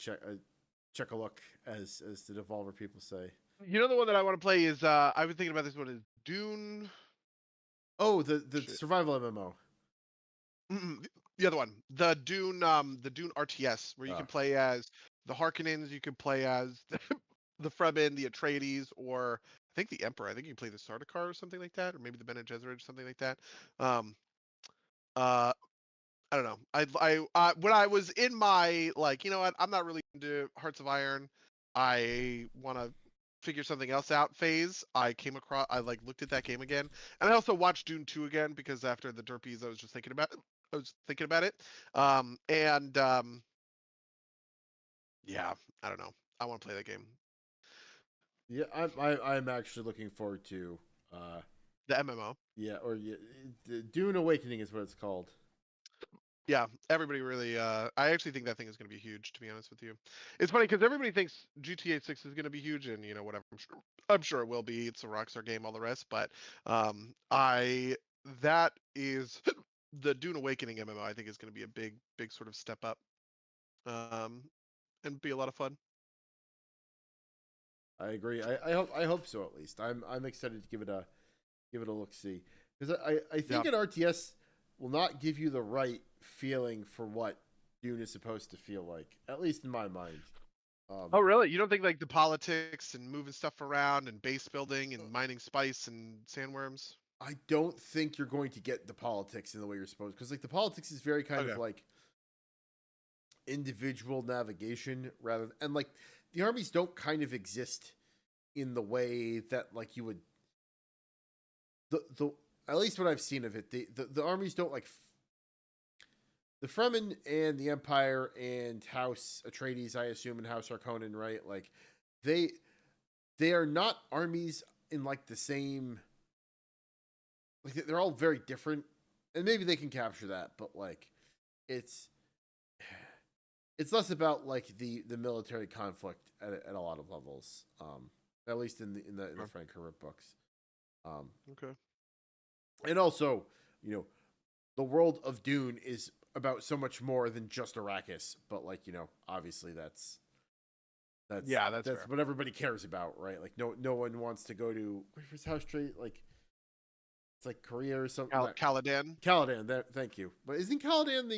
check a look, as the Devolver people say. You know, the one that I want to play is I've been thinking about this one is Dune. Oh, the survival MMO. The other one, the Dune RTS, where you can play as the Harkonnens, you can play as the Fremen, the Atreides, or I think the Emperor. I think you can play the Sardaukar or something like that, or maybe the Bene Gesserit or something like that. I don't know. I when I was in my, like, you know what, I'm not really into Hearts of Iron, I want to figure something else out phase, I like looked at that game again, and I also watched Dune 2 again because after the Derpies I was just thinking about it. Yeah, I don't know. I want to play that game. Yeah, I'm actually looking forward to the MMO. Yeah, or Dune Awakening is what it's called. Yeah, everybody really. I actually think that thing is going to be huge. To be honest with you, it's funny because everybody thinks GTA 6 is going to be huge, and you know, whatever. I'm sure it will be. It's a Rockstar game, all the rest. But that is the Dune Awakening MMO. I think is going to be a big sort of step up, and be a lot of fun. I agree. I hope so, at least. I'm excited to give it a look see, because I think an RTS will not give you the right feeling for what Dune is supposed to feel like, at least in my mind. Oh, really? You don't think like the politics and moving stuff around and base building and mining spice and sandworms? I don't think you're going to get the politics in the way you're supposed, because like the politics is very kind of like individual navigation rather than, and like the armies don't kind of exist in the way that like you would the at least what I've seen of it, the armies don't like the Fremen and the Empire and House Atreides, I assume, and House Harkonnen, right? Like they are not armies in like the same, like they're all very different, and maybe they can capture that, but like it's less about like the military conflict at a lot of levels, at least in the Frank Herbert books. Okay. And also, you know, the world of Dune is about so much more than just Arrakis, but like, you know, obviously that's what everybody cares about, right? Like no one wants to go to, where's House Trade, like it's like Korea or something. Caladan. Caladan, thank you. But isn't Caladan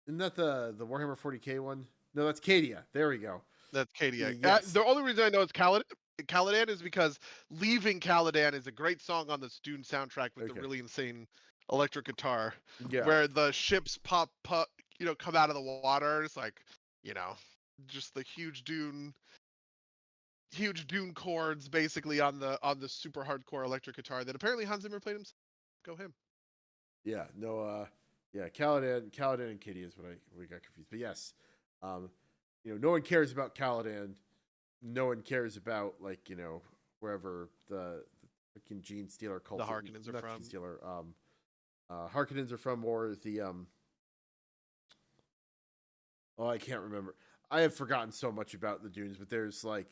isn't that the Warhammer 40K one? No, that's Cadia. There we go. That's Cadia. Yes. The only reason I know it's Caladan is because Leaving Caladan is a great song on the Dune soundtrack with the really insane electric guitar, where the ships pop, you know, come out of the water. It's like, you know, just the huge Dune chords basically on the super hardcore electric guitar that apparently Hans Zimmer played himself. Go him. Yeah, no, yeah, Caladan and Cadia is what we got confused. But yes, you know, no one cares about Caladan. No one cares about, like, you know, wherever the freaking Gene Stealer cult, the Harkonnens are from. Gene Stealer, Harkonnens are from, or the oh, I can't remember. I have forgotten so much about the Dunes, but there's the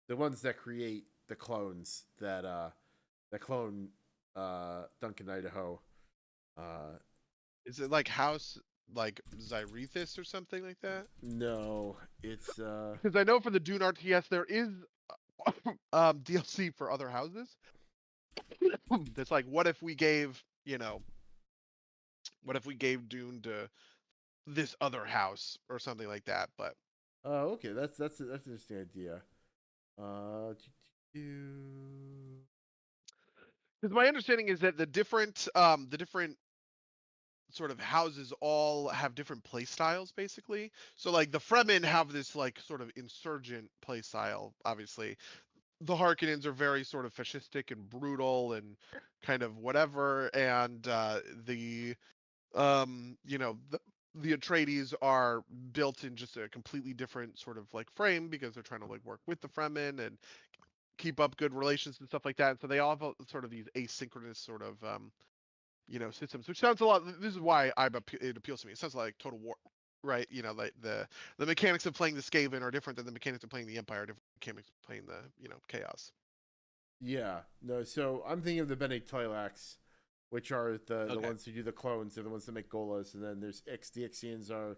ones that create the clones that clone Duncan, Idaho. Is it like House, like Zyrithus or something like that? No, it's because I know for the Dune RTS there is DLC for other houses. That's like, what if we gave Dune to this other house or something like that? But okay, that's an interesting idea. Because my understanding is that the different sort of houses all have different play styles, basically. So like the Fremen have this like sort of insurgent play style, obviously. The Harkonnens are very sort of fascistic and brutal and kind of whatever, and the Atreides are built in just a completely different sort of like frame because they're trying to like work with the Fremen and keep up good relations and stuff like that. And so they all have sort of these asynchronous sort of systems, which sounds a lot. This is why it appeals to me. It sounds like Total War, right? Like the mechanics of playing the Skaven are different than the mechanics of playing the Empire, different mechanics of playing the Chaos. Yeah, no. So I'm thinking of the Bene Tleilax, which are the Okay. ones who do the clones. They're the ones that make Golas, and then there's Ix. The Ixians are a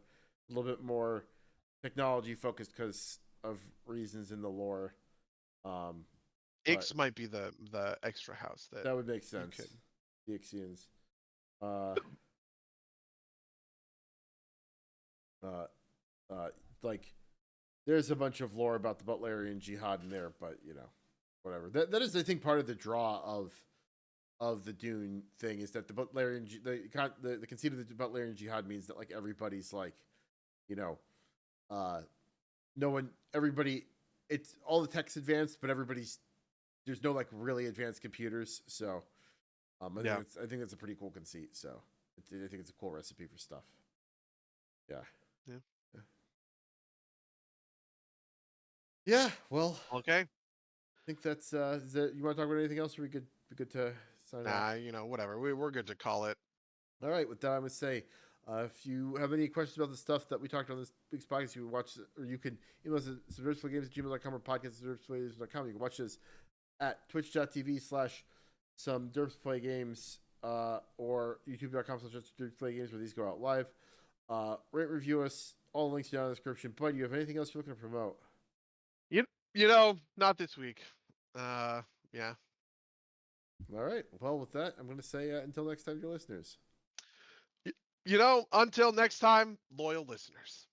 little bit more technology focused because of reasons in the lore. Um, but Ix might be the extra house that that would make you sense. could. The Ixians. Uh, uh, like there's a bunch of lore about the Butlerian Jihad in there, but whatever. That is, I think, part of the draw of the Dune thing is that the Butlerian the conceit of the Butlerian Jihad means that like everybody's like, no one, everybody, it's all the tech's advanced, but there's no like really advanced computers. So, I think that's a pretty cool conceit. So, I think it's a cool recipe for stuff. Yeah. Yeah. Yeah. Well, Okay. I think that's is that, you want to talk about anything else? Or we good to sign off? Whatever. We're good to call it. All right. With that, I would say, if you have any questions about the stuff that we talked on this week's podcast, you can watch, or you can email us at subderpsplaygames@gmail.com or podcast@subderpsplays.com. You can watch this at twitch.tv/some derps play games or youtube.com/derpsplay games, where these go out live. Rate, review us. All the links down in the description. But you have anything else you're looking to promote? Not this week. Yeah. All right. Well, with that, I'm going to say until next time, dear listeners. Until next time, loyal listeners.